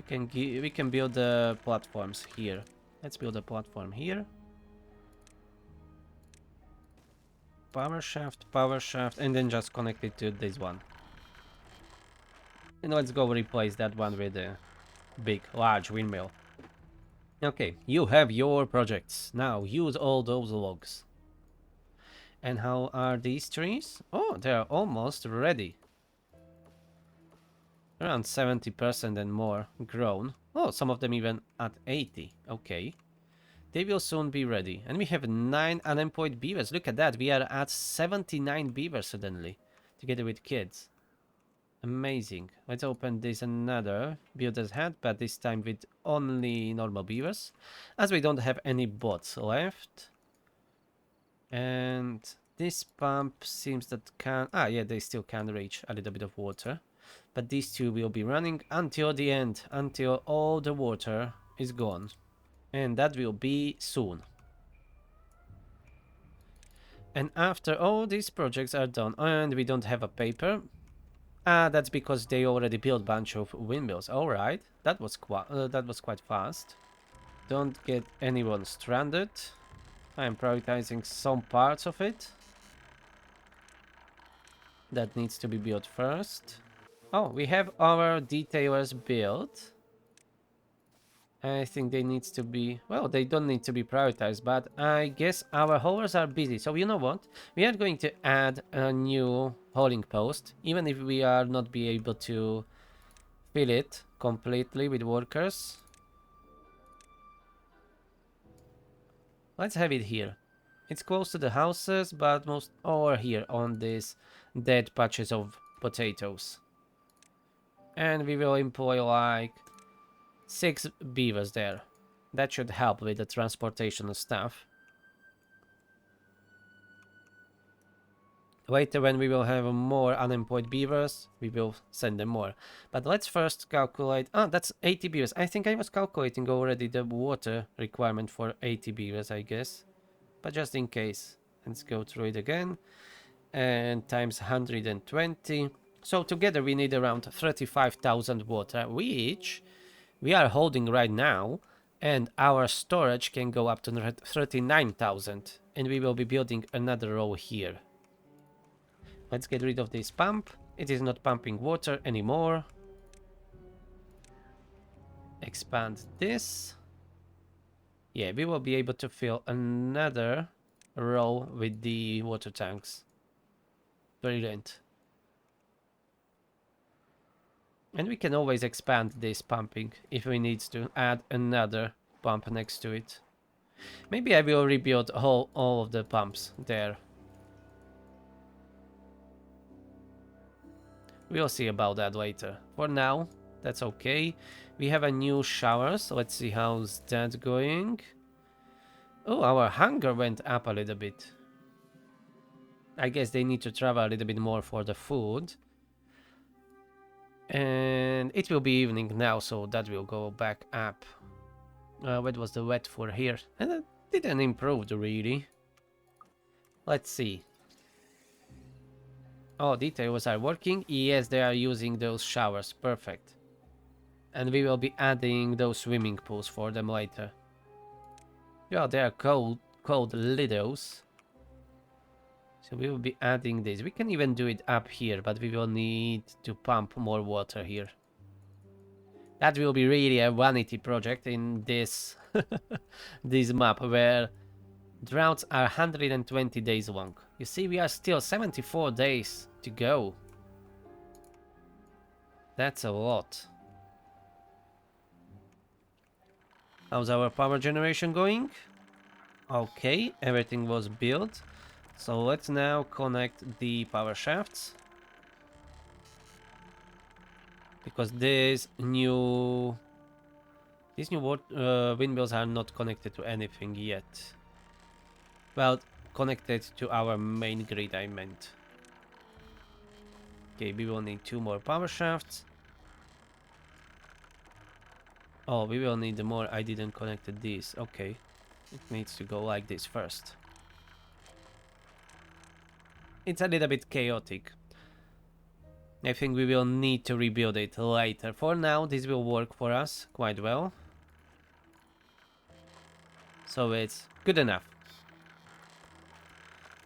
A: we can build the platforms here. Let's build a platform here. Power shaft, and then just connect it to this one. And let's go replace that one with a big, large windmill. Okay, you have your projects. Now use all those logs. And how are these trees? Oh, they are almost ready. Around 70% and more grown. Oh, some of them even at 80. Okay. They will soon be ready. And we have 9 unemployed beavers. Look at that. We are at 79 beavers suddenly. Together with kids. Amazing. Let's open this another builder's hut, but this time with only normal beavers. As we don't have any bots left. And this pump seems that can... Ah, yeah, they still can reach a little bit of water. But these two will be running until the end, until all the water is gone. And that will be soon. And after all these projects are done, and we don't have a paper. Ah, that's because they already built a bunch of windmills. Alright, that was quite fast. Don't get anyone stranded. I am prioritizing some parts of it. That needs to be built first. Oh, we have our detailers built. I think they need to be... Well, they don't need to be prioritized, but I guess our haulers are busy. So you know what? We are going to add a new hauling post, even if we are not be able to fill it completely with workers. Let's have it here. It's close to the houses, but most over here on these dead patches of potatoes. And we will employ like 6 beavers there. That should help with the transportation of stuff. Later, when we will have more unemployed beavers, we will send them more. But let's first calculate... Ah, that's 80 beavers. I think I was calculating already the water requirement for 80 beavers, I guess. But just in case. Let's go through it again. And times 120. So together we need around 35,000 water, which we are holding right now. And our storage can go up to 39,000. And we will be building another row here. Let's get rid of this pump. It is not pumping water anymore. Expand this. Yeah, we will be able to fill another row with the water tanks. Brilliant. And we can always expand this pumping if we need to add another pump next to it. Maybe I will rebuild all of the pumps there. We'll see about that later. For now, that's okay. We have a new shower, so let's see how's that going. Oh, our hunger went up a little bit. I guess they need to travel a little bit more for the food. And it will be evening now, so that will go back up. What was the wet for here? And it didn't improve really. Let's see. Oh, details are working. Yes, they are using those showers. Perfect. And we will be adding those swimming pools for them later. Yeah, they are called Lidos. So we will be adding this. We can even do it up here, but we will need to pump more water here. That will be really a vanity project in this this map, where droughts are 120 days long. You see, we are still 74 days to go. That's a lot. How's our power generation going? Okay, everything was built. So let's now connect the power shafts. Because these new windmills are not connected to anything yet. Well, connected to our main grid, I meant. Okay, we will need 2 more power shafts. Oh, we will need more. I didn't connect these. Okay. It needs to go like this first. It's a little bit chaotic. I think we will need to rebuild it later. For now, this will work for us quite well. So it's good enough.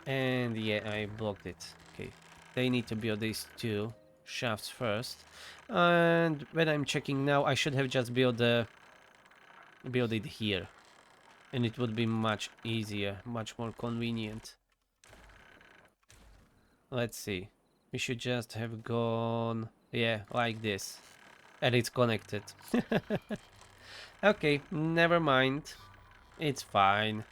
A: And yeah, I blocked it. Okay. They need to build these 2 shafts first. And when I'm checking now, I should have just built it here. And it would be much easier, much more convenient. Let's see. We should just have gone, yeah, like this. And it's connected. Okay, never mind. It's fine.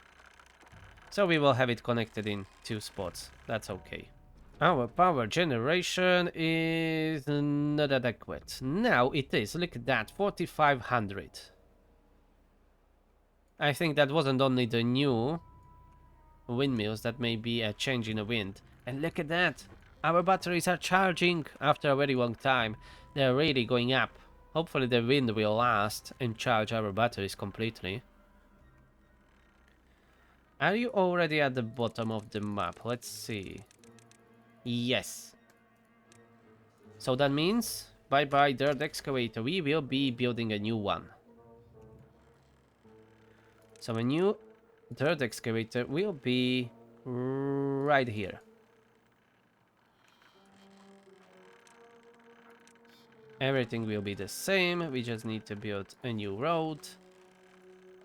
A: So we will have it connected in 2 spots. That's okay. Our power generation is not adequate. Now it is. Look at that, 4,500. I think that wasn't only the new windmills, that may be a change in the wind. And look at that! Our batteries are charging after a very long time. They're really going up. Hopefully the wind will last and charge our batteries completely. Are you already at the bottom of the map? Let's see. Yes. So that means, bye-bye dirt excavator. We will be building a new one. So a new dirt excavator will be right here. Everything will be the same. We just need to build a new road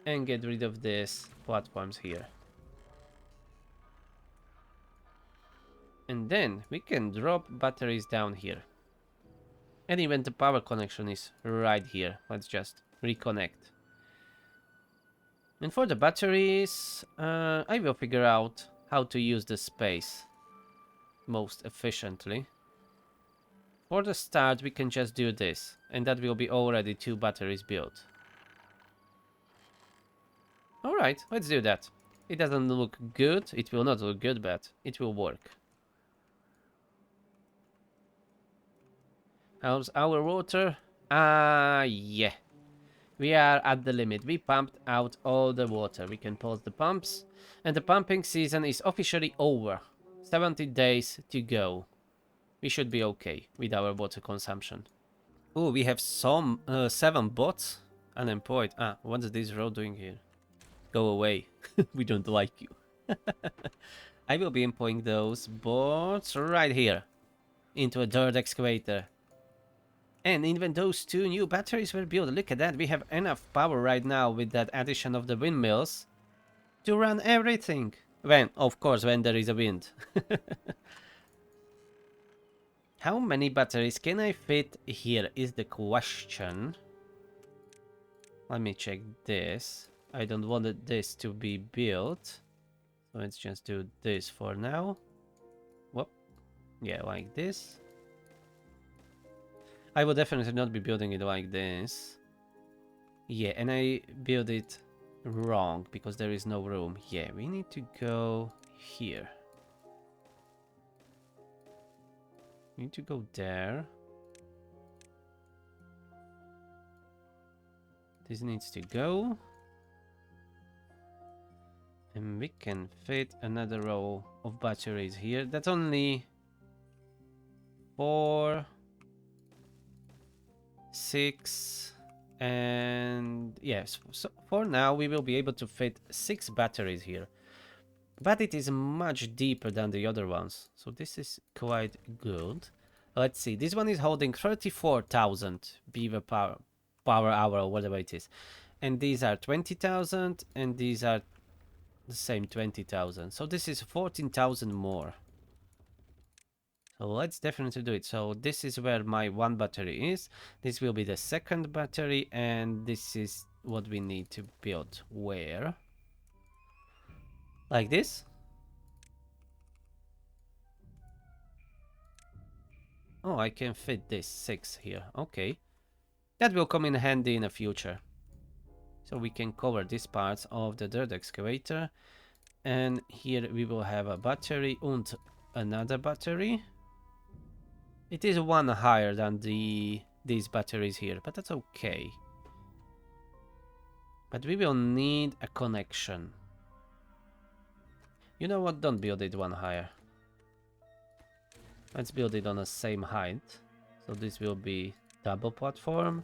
A: and get rid of these platforms here. And then we can drop batteries down here. And even the power connection is right here. Let's just reconnect. And for the batteries, I will figure out how to use the space most efficiently. For the start, we can just do this, and that will be already 2 batteries built. Alright, let's do that. It doesn't look good, it will not look good, but it will work. How's our water? Yeah. We are at the limit. We pumped out all the water. We can pause the pumps. And the pumping season is officially over. 70 days to go. We should be okay with our water consumption. Oh, we have some 7 bots unemployed. Ah, what is this road doing here? Go away. We don't like you. I will be employing those bots right here into a dirt excavator. And even those 2 new batteries were built. Look at that. We have enough power right now with that addition of the windmills to run everything. When, of course, when there is a wind. How many batteries can I fit here is the question. Let me check this. I don't want this to be built. So let's just do this for now. Whoop. Yeah, like this. I will definitely not be building it like this. Yeah, and I built it wrong because there is no room. Yeah, we need to go here. We need to go there. This needs to go. And we can fit another row of batteries here. That's only 4, 6, and yes. So for now, we will be able to fit 6 batteries here. But it is much deeper than the other ones. So this is quite good. Let's see. This one is holding 34,000 Beaverpower hour or whatever it is. And these are 20,000 and these are the same 20,000. So this is 14,000 more. So let's definitely do it. So this is where my 1 battery is. This will be the 2nd battery and this is what we need to build. Where? Like this? Oh, I can fit this 6 here. Okay. That will come in handy in the future. So we can cover these parts of the dirt excavator. And here we will have a battery and another battery. It is 1 higher than these batteries here, but that's okay. But we will need a connection. You know what? Don't build it 1 higher. Let's build it on the same height. So this will be double platform.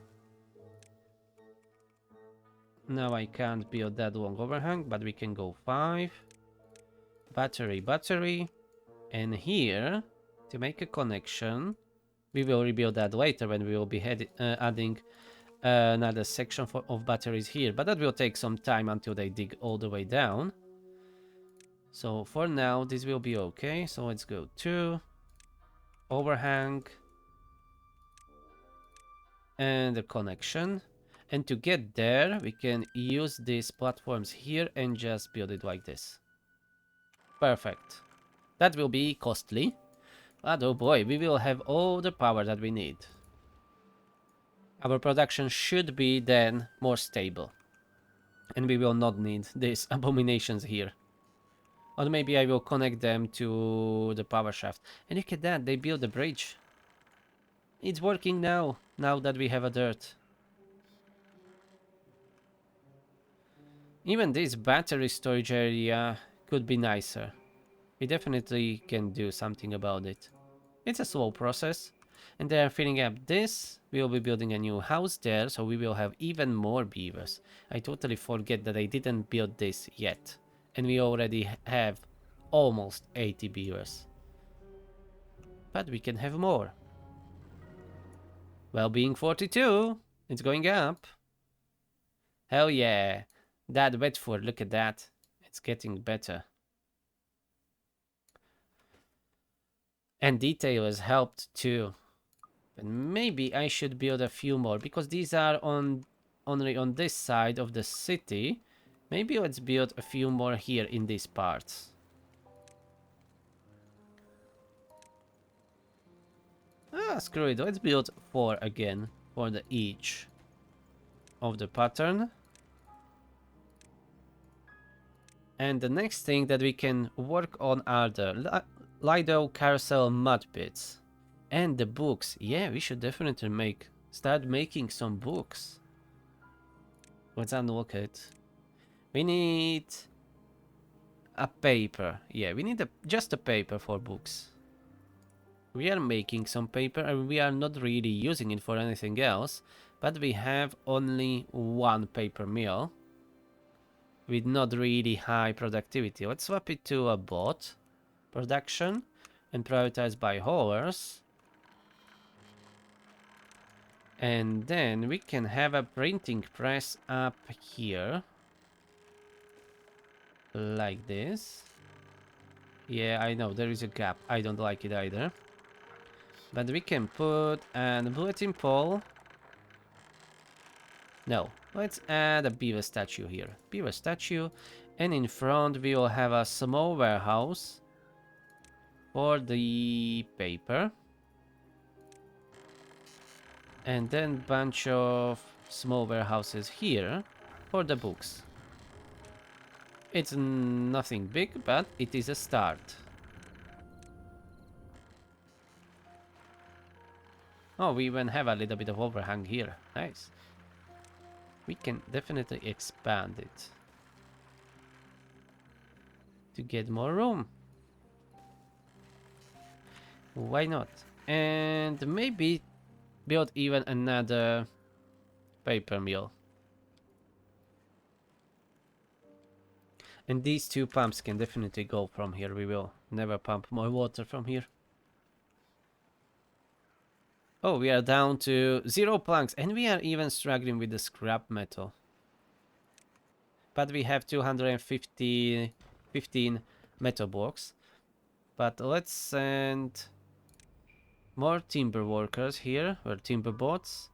A: Now I can't build that long overhang, but we can go 5. Battery, battery. And here, to make a connection, we will rebuild that later when we will be adding another section of batteries here. But that will take some time until they dig all the way down. So for now, this will be okay. So let's go 2. Overhang. And the connection. And to get there, we can use these platforms here and just build it like this. Perfect. That will be costly. But oh boy, we will have all the power that we need. Our production should be then more stable. And we will not need these abominations here. Or maybe I will connect them to the power shaft. And look at that, they built a bridge. It's working now, now that we have a dirt. Even this battery storage area could be nicer. We definitely can do something about it. It's a slow process. And they are filling up this. We will be building a new house there, so we will have even more beavers. I totally forget that I didn't build this yet. And we already have almost 80 beavers. But we can have more. Well-being 42. It's going up. Hell yeah. That wet food, look at that. It's getting better. And detail has helped too. But maybe I should build a few more because these are only on this side of the city. Maybe let's build a few more here in these parts. Ah, screw it. Let's build 4 again for the each of the pattern. And the next thing that we can work on are the Lido carousel mud pits. And the books. Yeah, we should definitely start making some books. Let's unlock it. We need a paper. Yeah, we need just a paper for books. We are making some paper and we are not really using it for anything else. But we have only one paper mill with not really high productivity. Let's swap it to a bot production and prioritize by hours. And then we can have a printing press up here. Like this. Yeah, I know, there is a gap. I don't like it either. But we can put a bulletin pole. No, let's add a beaver statue here. Beaver statue. And in front we will have a small warehouse for the paper. And then bunch of small warehouses here for the books. It's nothing big, but it is a start. Oh, we even have a little bit of overhang here. Nice. We can definitely expand it to get more room. Why not? And maybe build even another paper mill. And these two pumps can definitely go from here. We will never pump more water from here. Oh, we are down to 0 planks and we are even struggling with the scrap metal. But we have 215 metal blocks. But let's send more timber workers here, or timber bots.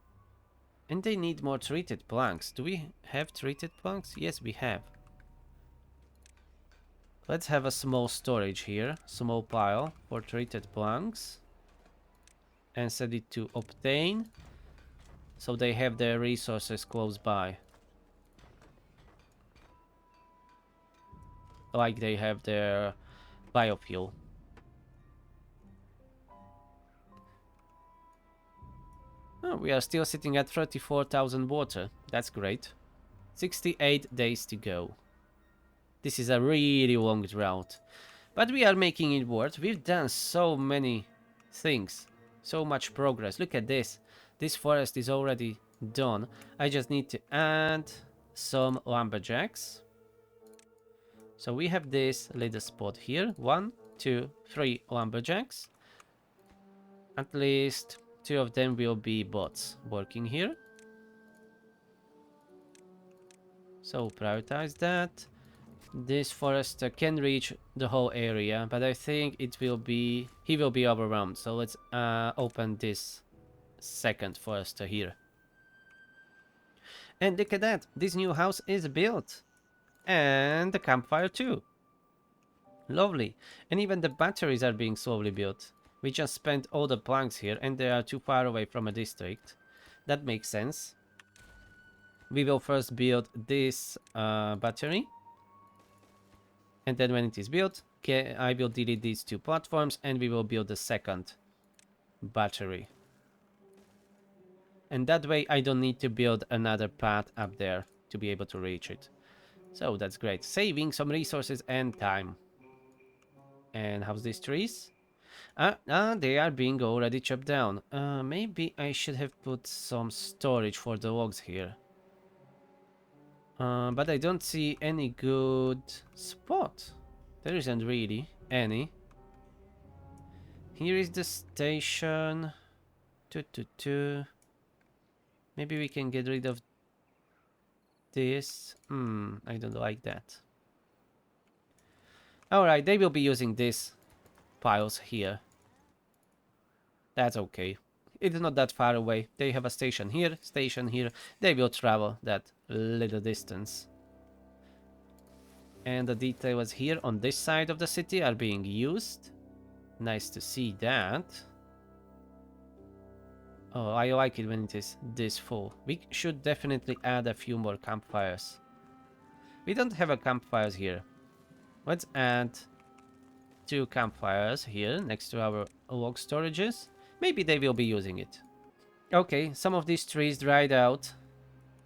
A: And they need more treated planks. Do we have treated planks? Yes, we have. Let's have a small storage here, small pile for treated planks. And set it to obtain, so they have their resources close by. Like they have their biofuel. Oh, we are still sitting at 34,000 water. That's great. 68 days to go. This is a really long drought. But we are making it work. We've done so many things. So much progress. Look at this. This forest is already done. I just need to add some lumberjacks. So we have this little spot here. 1, 2, 3 lumberjacks. At least 2 of them will be bots working here. So prioritize that. This forester can reach the whole area, but I think he will be overwhelmed. So let's open this second forester here. And look at that, this new house is built. And the campfire too. Lovely. And even the batteries are being slowly built. We just spent all the planks here and they are too far away from a district. That makes sense. We will first build this battery. And then when it is built, I will delete these 2 platforms and we will build the second battery. And that way I don't need to build another path up there to be able to reach it. So that's great. Saving some resources and time. And how's these trees? They are being already chopped down. Maybe I should have put some storage for the logs here. But I don't see any good spot. There isn't really any. Here is the station. Maybe we can get rid of this. I don't like that. Alright, they will be using these piles here. That's okay. It's not that far away. They have a station here, station here. They will travel that little distance. And the details here on this side of the city are being used. Nice to see that. Oh, I like it when it is this full. We should definitely add a few more campfires. We don't have a campfires here. Let's add 2 campfires here next to our log storages. Maybe they will be using it. Okay, some of these trees dried out.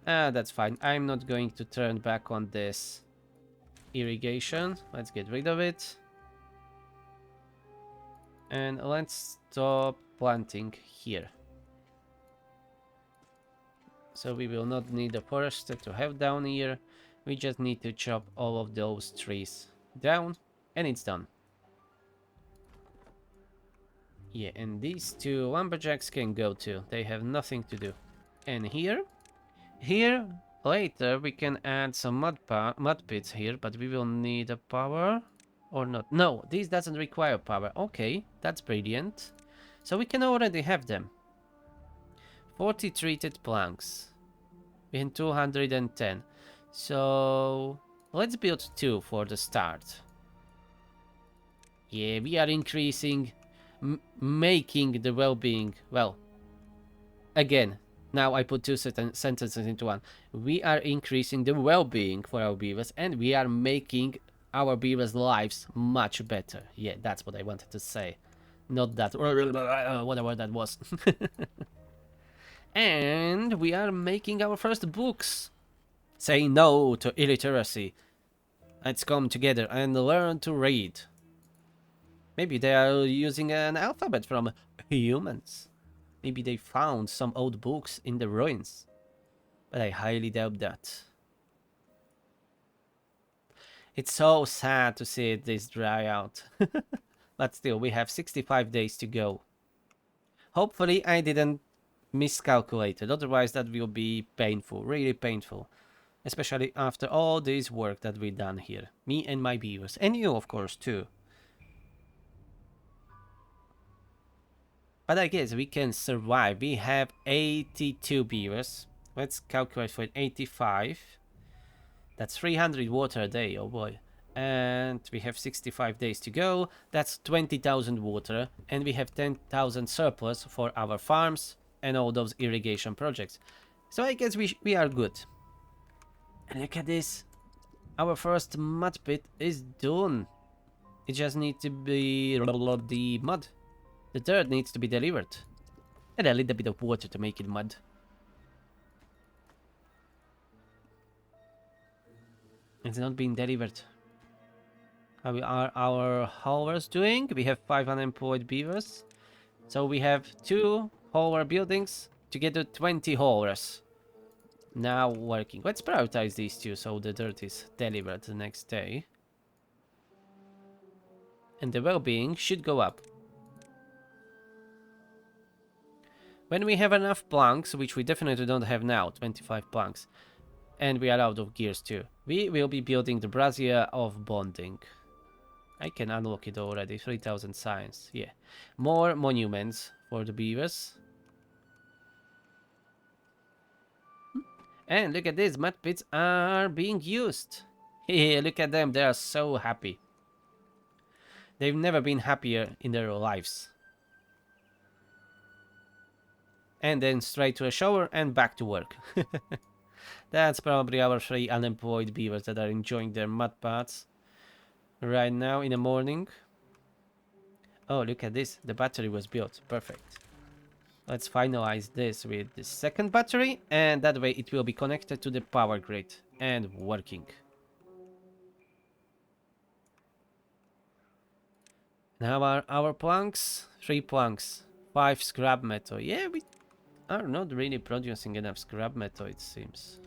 A: That's fine. I'm not going to turn back on this irrigation. Let's get rid of it. And let's stop planting here. So we will not need a forester to have down here. We just need to chop all of those trees down and it's done. Yeah, and these two lumberjacks can go too. They have nothing to do. And here later we can add some mud pits here, but we will need a power or not. No, this doesn't require power. Okay, that's brilliant. So we can already have them. 40 treated planks in 210. So let's build 2 for the start. Yeah, we are increasing, making the well-being. Well, again, now I put 2 sentences into one. We are increasing the well-being for our beavers, and we are making our beavers' lives much better. Yeah, that's what I wanted to say. Not that, whatever that was. And we are making our first books. Say no to illiteracy. Let's come together and learn to read. Maybe they are using an alphabet from humans. Maybe they found some old books in the ruins. But I highly doubt that. It's so sad to see this dry out. But still, we have 65 days to go. Hopefully I didn't miscalculate it, otherwise that will be painful, really painful. Especially after all this work that we've done here. Me and my beavers. And you, of course, too. But I guess we can survive. We have 82 beavers. Let's calculate for it. 85. That's 300 water a day, oh boy. And we have 65 days to go. That's 20,000 water. And we have 10,000 surplus for our farms and all those irrigation projects. So I guess we are good. And look at this. Our first mud pit is done. It just needs to be the mud. The dirt needs to be delivered. And a little bit of water to make it mud. It's not being delivered. How are our haulers doing? We have 5 unemployed beavers. So we have 2 hauler buildings to get to 20 haulers. Now working. Let's prioritize these 2 so the dirt is delivered the next day. And the well-being should go up. When we have enough planks, which we definitely don't have now, 25 planks, and we are out of gears too, we will be building the brazier of bonding. I can unlock it already, 3000 science, yeah. More monuments for the beavers. And look at this, mud pits are being used. Yeah, look at them, they are so happy. They've never been happier in their lives. And then straight to a shower and back to work. That's probably our 3 unemployed beavers that are enjoying their mud baths right now in the morning. Oh, look at this. The battery was built. Perfect. Let's finalize this with the second battery, and that way it will be connected to the power grid and working. Now our planks, 3 planks, 5 scrap metal. Yeah, we are not really producing enough scrap metal, it seems.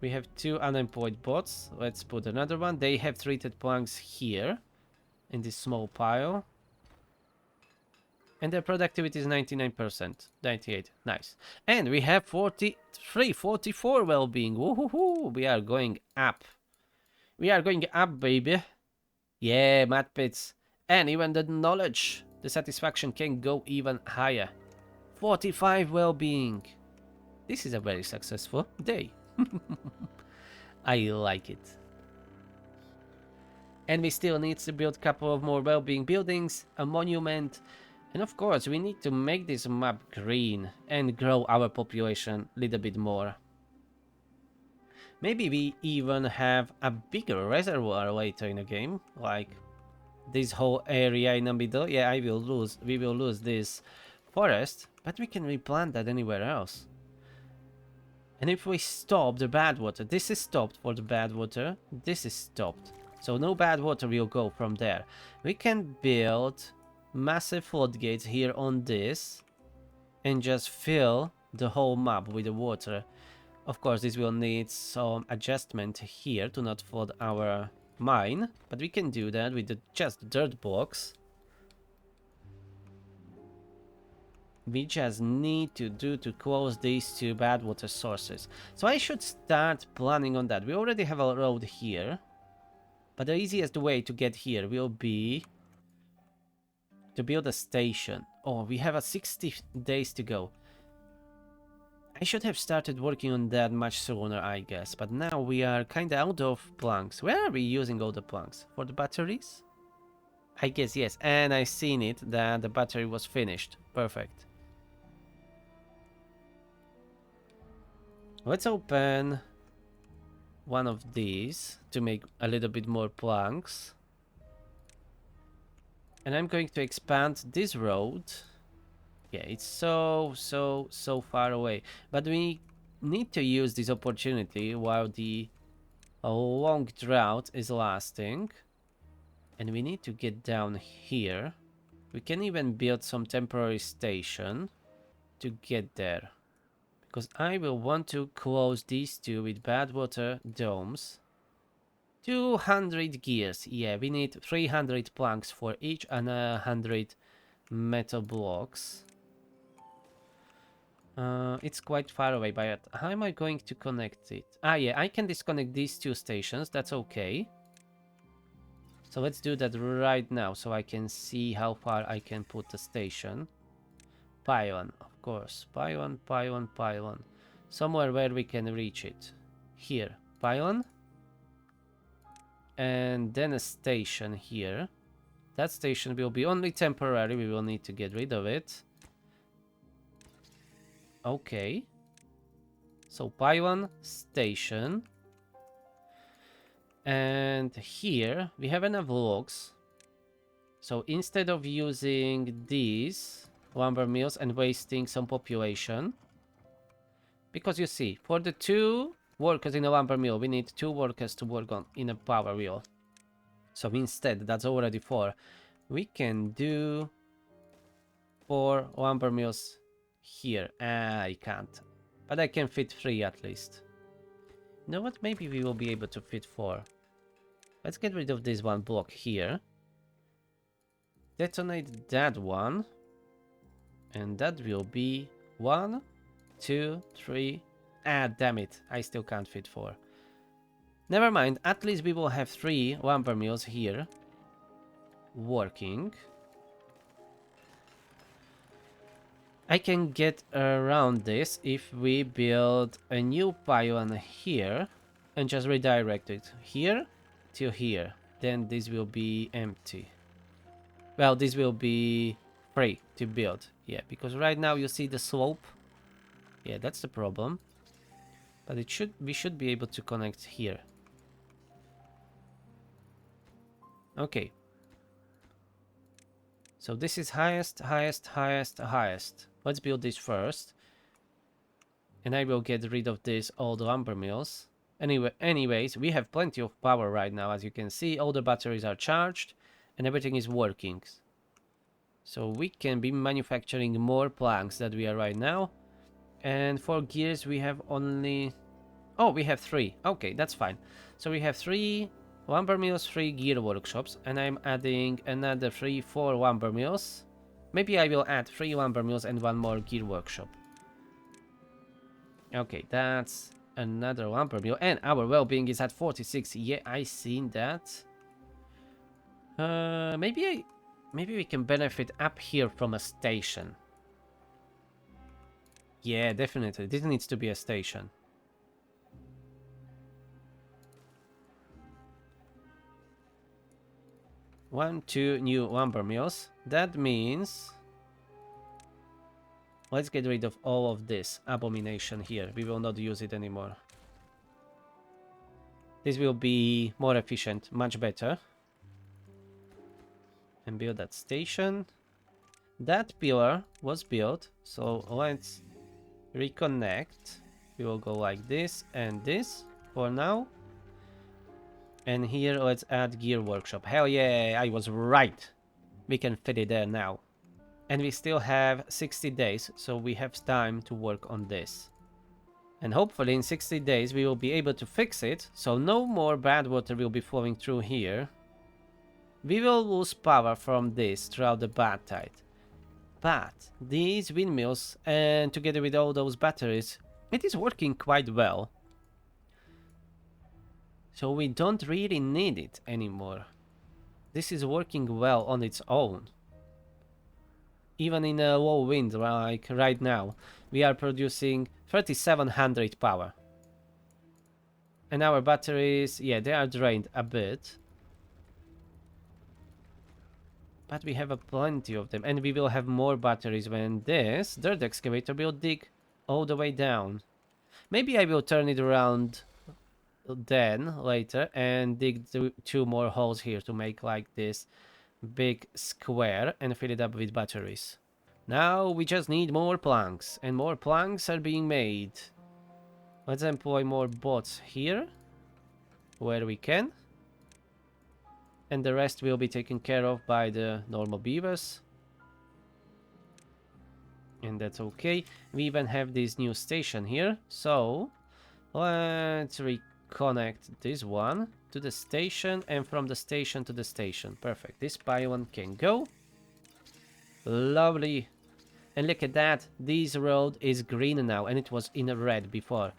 A: We have 2 unemployed bots. Let's put another one. They have treated planks here in this small pile. And their productivity is 99%. 98. Nice. And we have 43, 44 well-being. Woohoo! We are going up. We are going up, baby. Yeah, mud pits. And even the knowledge. The satisfaction can go even higher. 45 well-being. This is a very successful day. I like it. And we still need to build a couple of more well-being buildings, a monument, and of course we need to make this map green and grow our population a little bit more. Maybe we even have a bigger reservoir later in the game, like this whole area in the middle. Yeah, we will lose this forest, but we can replant that anywhere else. And if we stop the bad water, this is stopped for the bad water, this is stopped. So no bad water will go from there. We can build massive floodgates here on this and just fill the whole map with the water. Of course, this will need some adjustment here to not flood our mine, but we can do that with just dirt blocks. We just need to close these two bad water sources. So I should start planning on that. We already have a road here, but the easiest way to get here will be to build a station. Oh, we have 60 days to go. I should have started working on that much sooner, I guess, but now we are kinda out of planks. Where are we using all the planks? For the batteries? I guess yes, and I seen it that the battery was finished. Perfect. Let's open one of these to make a little bit more planks. And I'm going to expand this road. Yeah, it's so far away. But we need to use this opportunity while the long drought is lasting. And we need to get down here. We can even build some temporary station to get there. Because I will want to close these two with Badwater domes. 200 gears. Yeah, we need 300 planks for each and 100 metal blocks. It's quite far away, but how am I going to connect it? Ah, yeah, I can disconnect these two stations. That's okay. So let's do that right now so I can see how far I can put the station. Pylon, of course. Pylon, pylon, pylon. Somewhere where we can reach it. Here, pylon. And then a station here. That station will be only temporary. We will need to get rid of it. Okay. So pylon, station. And here we have enough logs. So instead of using these lumber mills and wasting some population, because you see, for the 2 workers in a lumber mill, we need 2 workers to work on in a power wheel. So instead, that's already 4. We can do 4 lumber mills here. I can't, but I can fit 3 at least. You know what? Maybe we will be able to fit 4. Let's get rid of this one block here. Detonate that one. And that will be 1, 2, 3. Ah, damn it. I still can't fit 4. Never mind. At least we will have 3 lumber mills here working. I can get around this if we build a new pylon here and just redirect it here to here. Then this will be empty. Well, this will be free to build. Yeah, because right now you see the slope. Yeah, that's the problem. But we should be able to connect here. Okay. So this is highest, highest, highest, highest. Let's build this first. And I will get rid of these old lumber mills. Anyways, we have plenty of power right now. As you can see, all the batteries are charged and everything is working. So we can be manufacturing more planks than we are right now. And for gears, we have only... Oh, we have 3. Okay, that's fine. So we have 3 lumber mills, 3 gear workshops, and I'm adding another 4 lumber mills. Maybe I will add 3 lumber mills and 1 more gear workshop. Okay, that's another lumber mill, and our well-being is at 46. Yeah, I seen that. Maybe we can benefit up here from a station. Yeah, definitely. This needs to be a station. One, 2 new lumber mills. That means... Let's get rid of all of this abomination here. We will not use it anymore. This will be more efficient, much better. And build that station. That pillar was built, so let's reconnect. We will go like this and this for now. And here, let's add gear workshop. Hell yeah, I was right. We can fit it there now. And we still have 60 days, so we have time to work on this. And hopefully in 60 days we will be able to fix it, so no more bad water will be flowing through here. We will lose power from this throughout the bad tide. But these windmills, and together with all those batteries, it is working quite well. So we don't really need it anymore. This is working well on its own. Even in a low wind like right now, we are producing 3700 power. And our batteries, yeah, they are drained a bit. But we have plenty of them, and we will have more batteries when this dirt excavator will dig all the way down. Maybe I will turn it around then later and dig 2 more holes here to make like this big square and fill it up with batteries. Now we just need more planks, and more planks are being made. Let's employ more bots here where we can. And the rest will be taken care of by the normal beavers. And that's okay. We even have this new station here. So let's reconnect this one to the station, and from the station to the station. Perfect. This pylon can go. Lovely. And look at that. This road is green now, and it was in red before.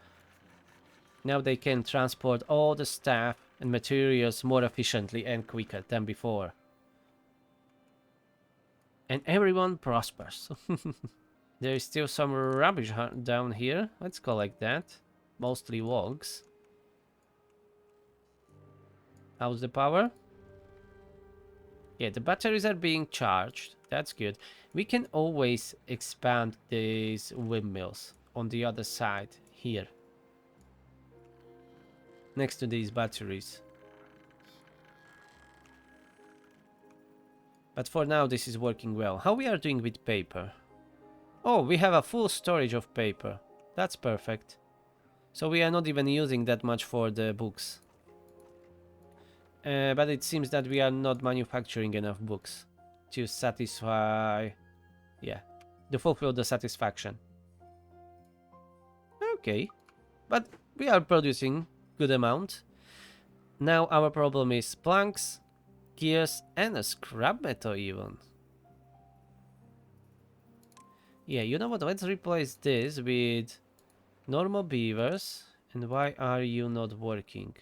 A: Now they can transport all the stuff and materials more efficiently and quicker than before. And everyone prospers. There is still some rubbish down here. Let's collect that. Mostly logs. How's the power? Yeah, the batteries are being charged. That's good. We can always expand these windmills on the other side here. Next to these batteries. But for now this is working well. How we are doing with paper? Oh, we have a full storage of paper. That's perfect. So we are not even using that much for the books. But it seems that we are not manufacturing enough books to satisfy... yeah, to fulfill the satisfaction. Okay. But we are producing good amount. Now our problem is planks, gears, and a scrap metal even. Yeah, you know what? Let's replace this with normal beavers. And why are you not working?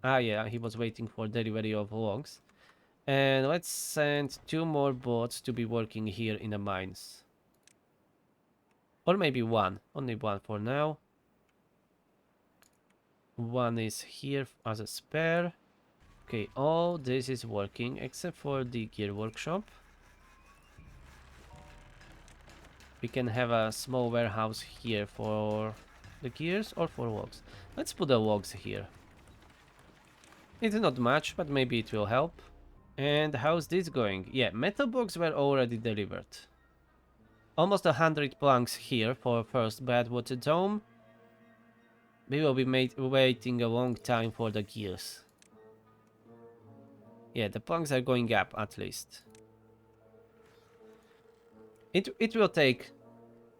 A: Ah, yeah, he was waiting for delivery of logs. And let's send 2 more boats to be working here in the mines. Or maybe 1. Only 1 for now. 1 is here as a spare. Okay, all this is working except for the gear workshop. We can have a small warehouse here for the gears or for logs. Let's put the logs here. It's not much, but maybe it will help. And how's this going? Yeah, metal blocks were already delivered. Almost 100 planks here for first Badwater dome. We will be waiting a long time for the gears. Yeah, the planks are going up at least. It will take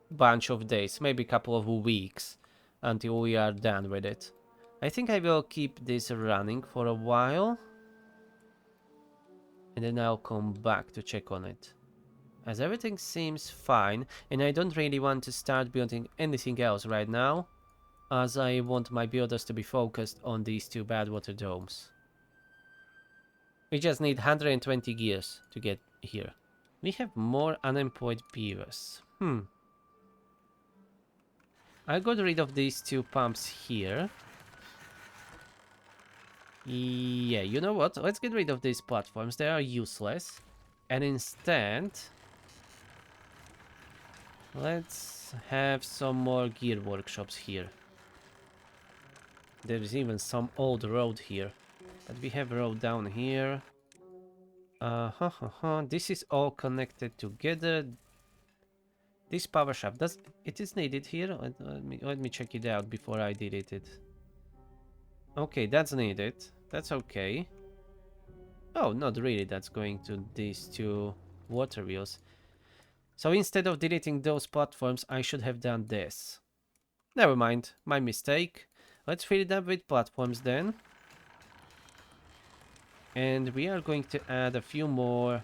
A: a bunch of days, maybe a couple of weeks, until we are done with it. I think I will keep this running for a while. And then I'll come back to check on it. As everything seems fine, and I don't really want to start building anything else right now, as I want my builders to be focused on these 2 Badwater domes. We just need 120 gears to get here. We have more unemployed beavers. I got rid of these 2 pumps here. Yeah, you know what? Let's get rid of these platforms. They are useless. And instead, let's have some more gear workshops here. There's even some old road here. But we have road down here. This is all connected together. This power shaft, does it is needed here? Let me check it out before I delete it. Okay, that's needed. That's okay. Oh, not really. That's going to these two water wheels. So instead of deleting those platforms, I should have done this. Never mind, my mistake. Let's fill it up with platforms then. And we are going to add a few more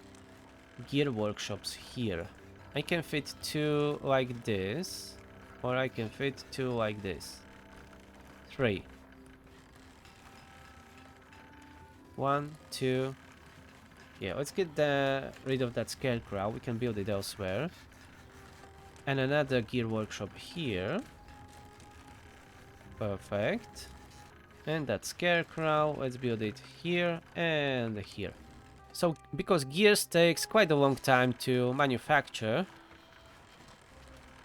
A: gear workshops here. I can fit 2 like this, or I can fit 2 like this. 3. 1, 2. Yeah, let's get rid of that scarecrow. We can build it elsewhere. And another gear workshop here. Perfect. And that scarecrow, let's build it here and here. So, because gears takes quite a long time to manufacture,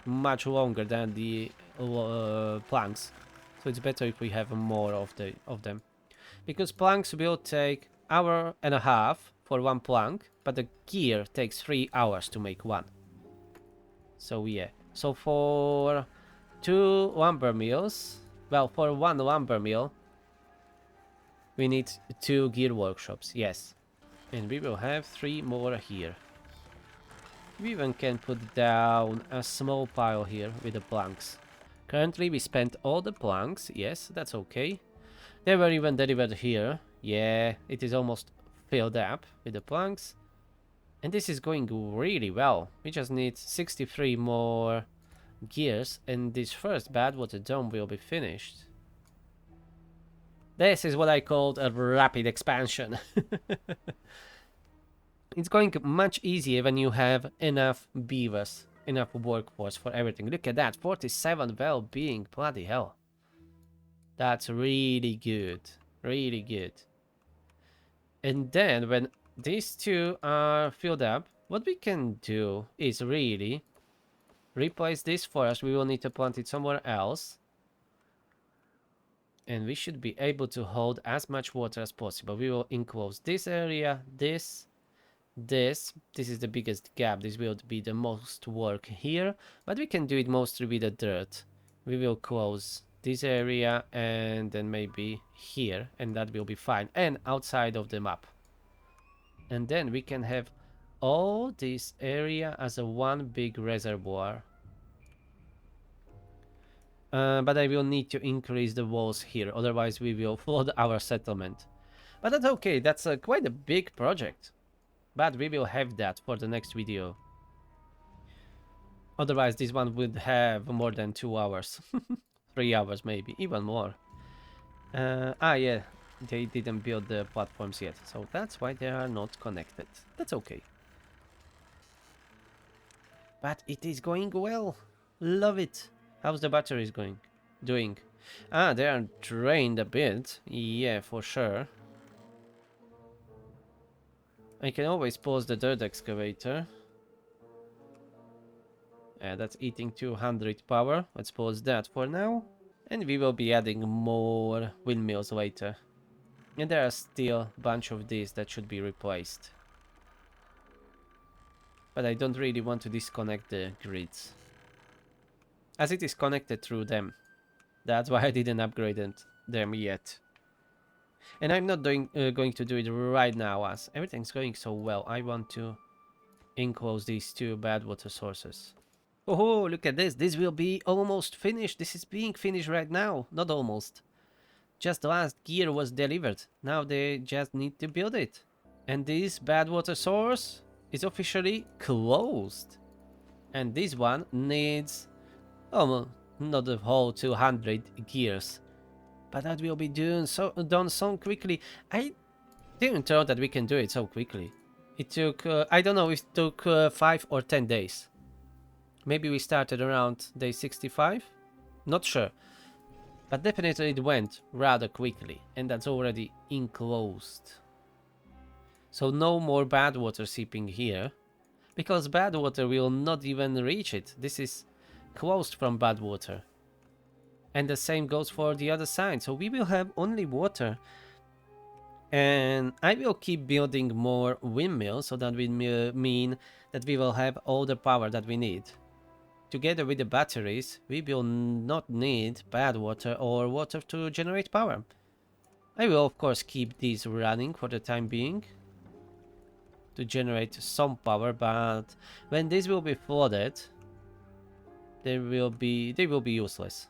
A: much longer than the planks, so it's better if we have more of them. Because planks will take 1.5 hours for one plank, but the gear takes 3 hours to make one. So yeah, so for 2 lumber mills, well, for 1 lumber mill, we need 2 gear workshops, yes. And we will have 3 more here. We even can put down a small pile here with the planks. Currently we spent all the planks, yes, that's okay. They were even delivered here. Yeah, it is almost filled up with the planks. And this is going really well. We just need 63 more gears and this first Badwater dome will be finished. This is what I called a rapid expansion. It's going much easier when you have enough beavers, enough workforce for everything. Look at that, 47 well-being, bloody hell. That's really good, really good. And then when these 2 are filled up, what we can do is really replace this forest. We will need to plant it somewhere else. And we should be able to hold as much water as possible. We will enclose this area, this is the biggest gap. This will be the most work here, but we can do it mostly with the dirt. We will close this area and then maybe here, and that will be fine, and outside of the map. And then we can have all this area as a one big reservoir. But I will need to increase the walls here, otherwise we will flood our settlement. But that's okay, that's quite a big project. But we will have that for the next video. Otherwise this one would have more than 2 hours. 3 hours maybe, even more. Yeah, they didn't build the platforms yet, so that's why they are not connected. That's okay. But it is going well. Love it. How's the batteries doing? They are drained a bit. Yeah, for sure. I can always pause the dirt excavator. That's eating 200 power. Let's pause that for now. And we will be adding more windmills later. And there are still a bunch of these that should be replaced. But I don't really want to disconnect the grids, as it is connected through them. That's why I didn't upgrade them yet. And I'm not going to do it right now, as everything's going so well. I want to enclose these 2 Badwater sources. Oh, look at this. This will be almost finished. This is being finished right now. Not almost. Just the last gear was delivered. Now they just need to build it. And this Badwater source is officially closed. And this one needs not the whole 200 gears. But that will be done so quickly. I didn't know that we can do it so quickly. It took, I don't know if it took 5 or 10 days. Maybe we started around day 65? Not sure. But definitely it went rather quickly. And that's already enclosed. So no more Badwater seeping here. Because Badwater will not even reach it. This is closed from Badwater. And the same goes for the other side. So we will have only water. And I will keep building more windmills. So that will mean that we will have all the power that we need. together with the batteries, we will not need bad water or water to generate power. I will of course keep these running for the time being to generate some power, but when these will be flooded, they will be useless.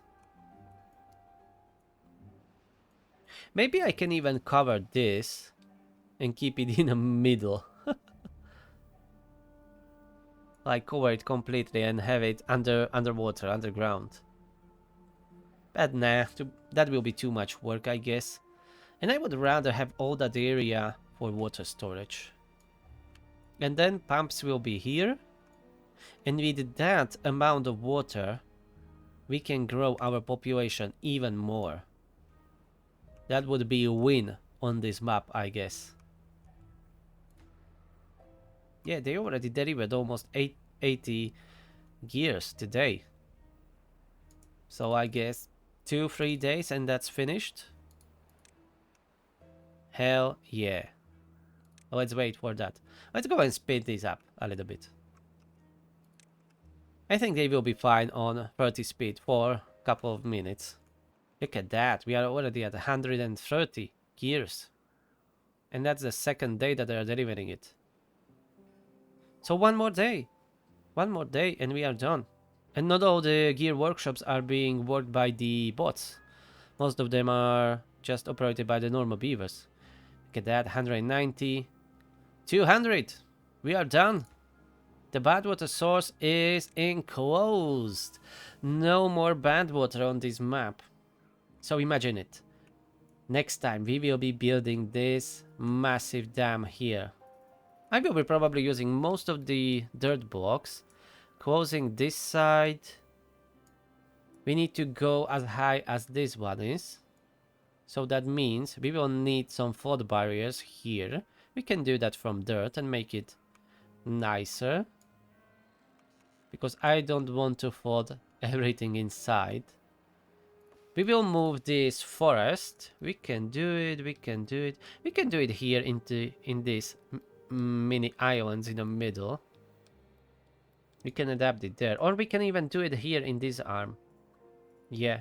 A: Maybe I can even cover this and keep it in the middle. Like cover it completely and have it underwater, underground. But nah, that will be too much work, I guess. And I would rather have all that area for water storage. And then pumps will be here. And with that amount of water, we can grow our population even more. That would be a win on this map, I guess. Yeah, they already delivered almost 80 gears today. So I guess 2-3 days and that's finished. Hell yeah. Let's wait for that. Let's go and speed this up a little bit. I think they will be fine on 30 speed for a couple of minutes. Look at that, we are already at 130 gears. And that's the second day that they are delivering it. So one more day and we are done. And not all the gear workshops are being worked by the bots. Most of them are just operated by the normal beavers. Look at that, 190, 200. We are done. The Badwater source is enclosed. No more bad water on this map. So imagine it. Next time we will be building this massive dam here. I will be probably using most of the dirt blocks. Closing this side. We need to go as high as this one is. So that means we will need some flood barriers here. We can do that from dirt and make it nicer. Because I don't want to flood everything inside. We will move this forest. We can do it. We can do it here in these mini islands in the middle. We can adapt it there. Or we can even do it here in this arm. Yeah.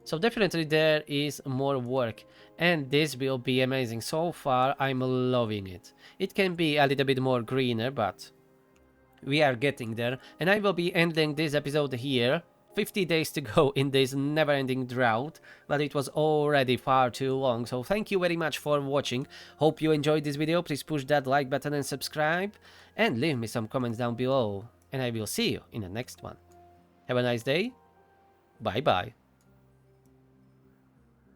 A: So definitely there is more work. And this will be amazing. So far, I'm loving it. It can be a little bit more greener, but we are getting there. And I will be ending this episode here. 50 days to go in this never-ending drought, but it was already far too long, so thank you very much for watching. Hope you enjoyed this video. Please push that like button and subscribe, and leave me some comments down below, and I will see you in the next one. Have a nice day. Bye bye.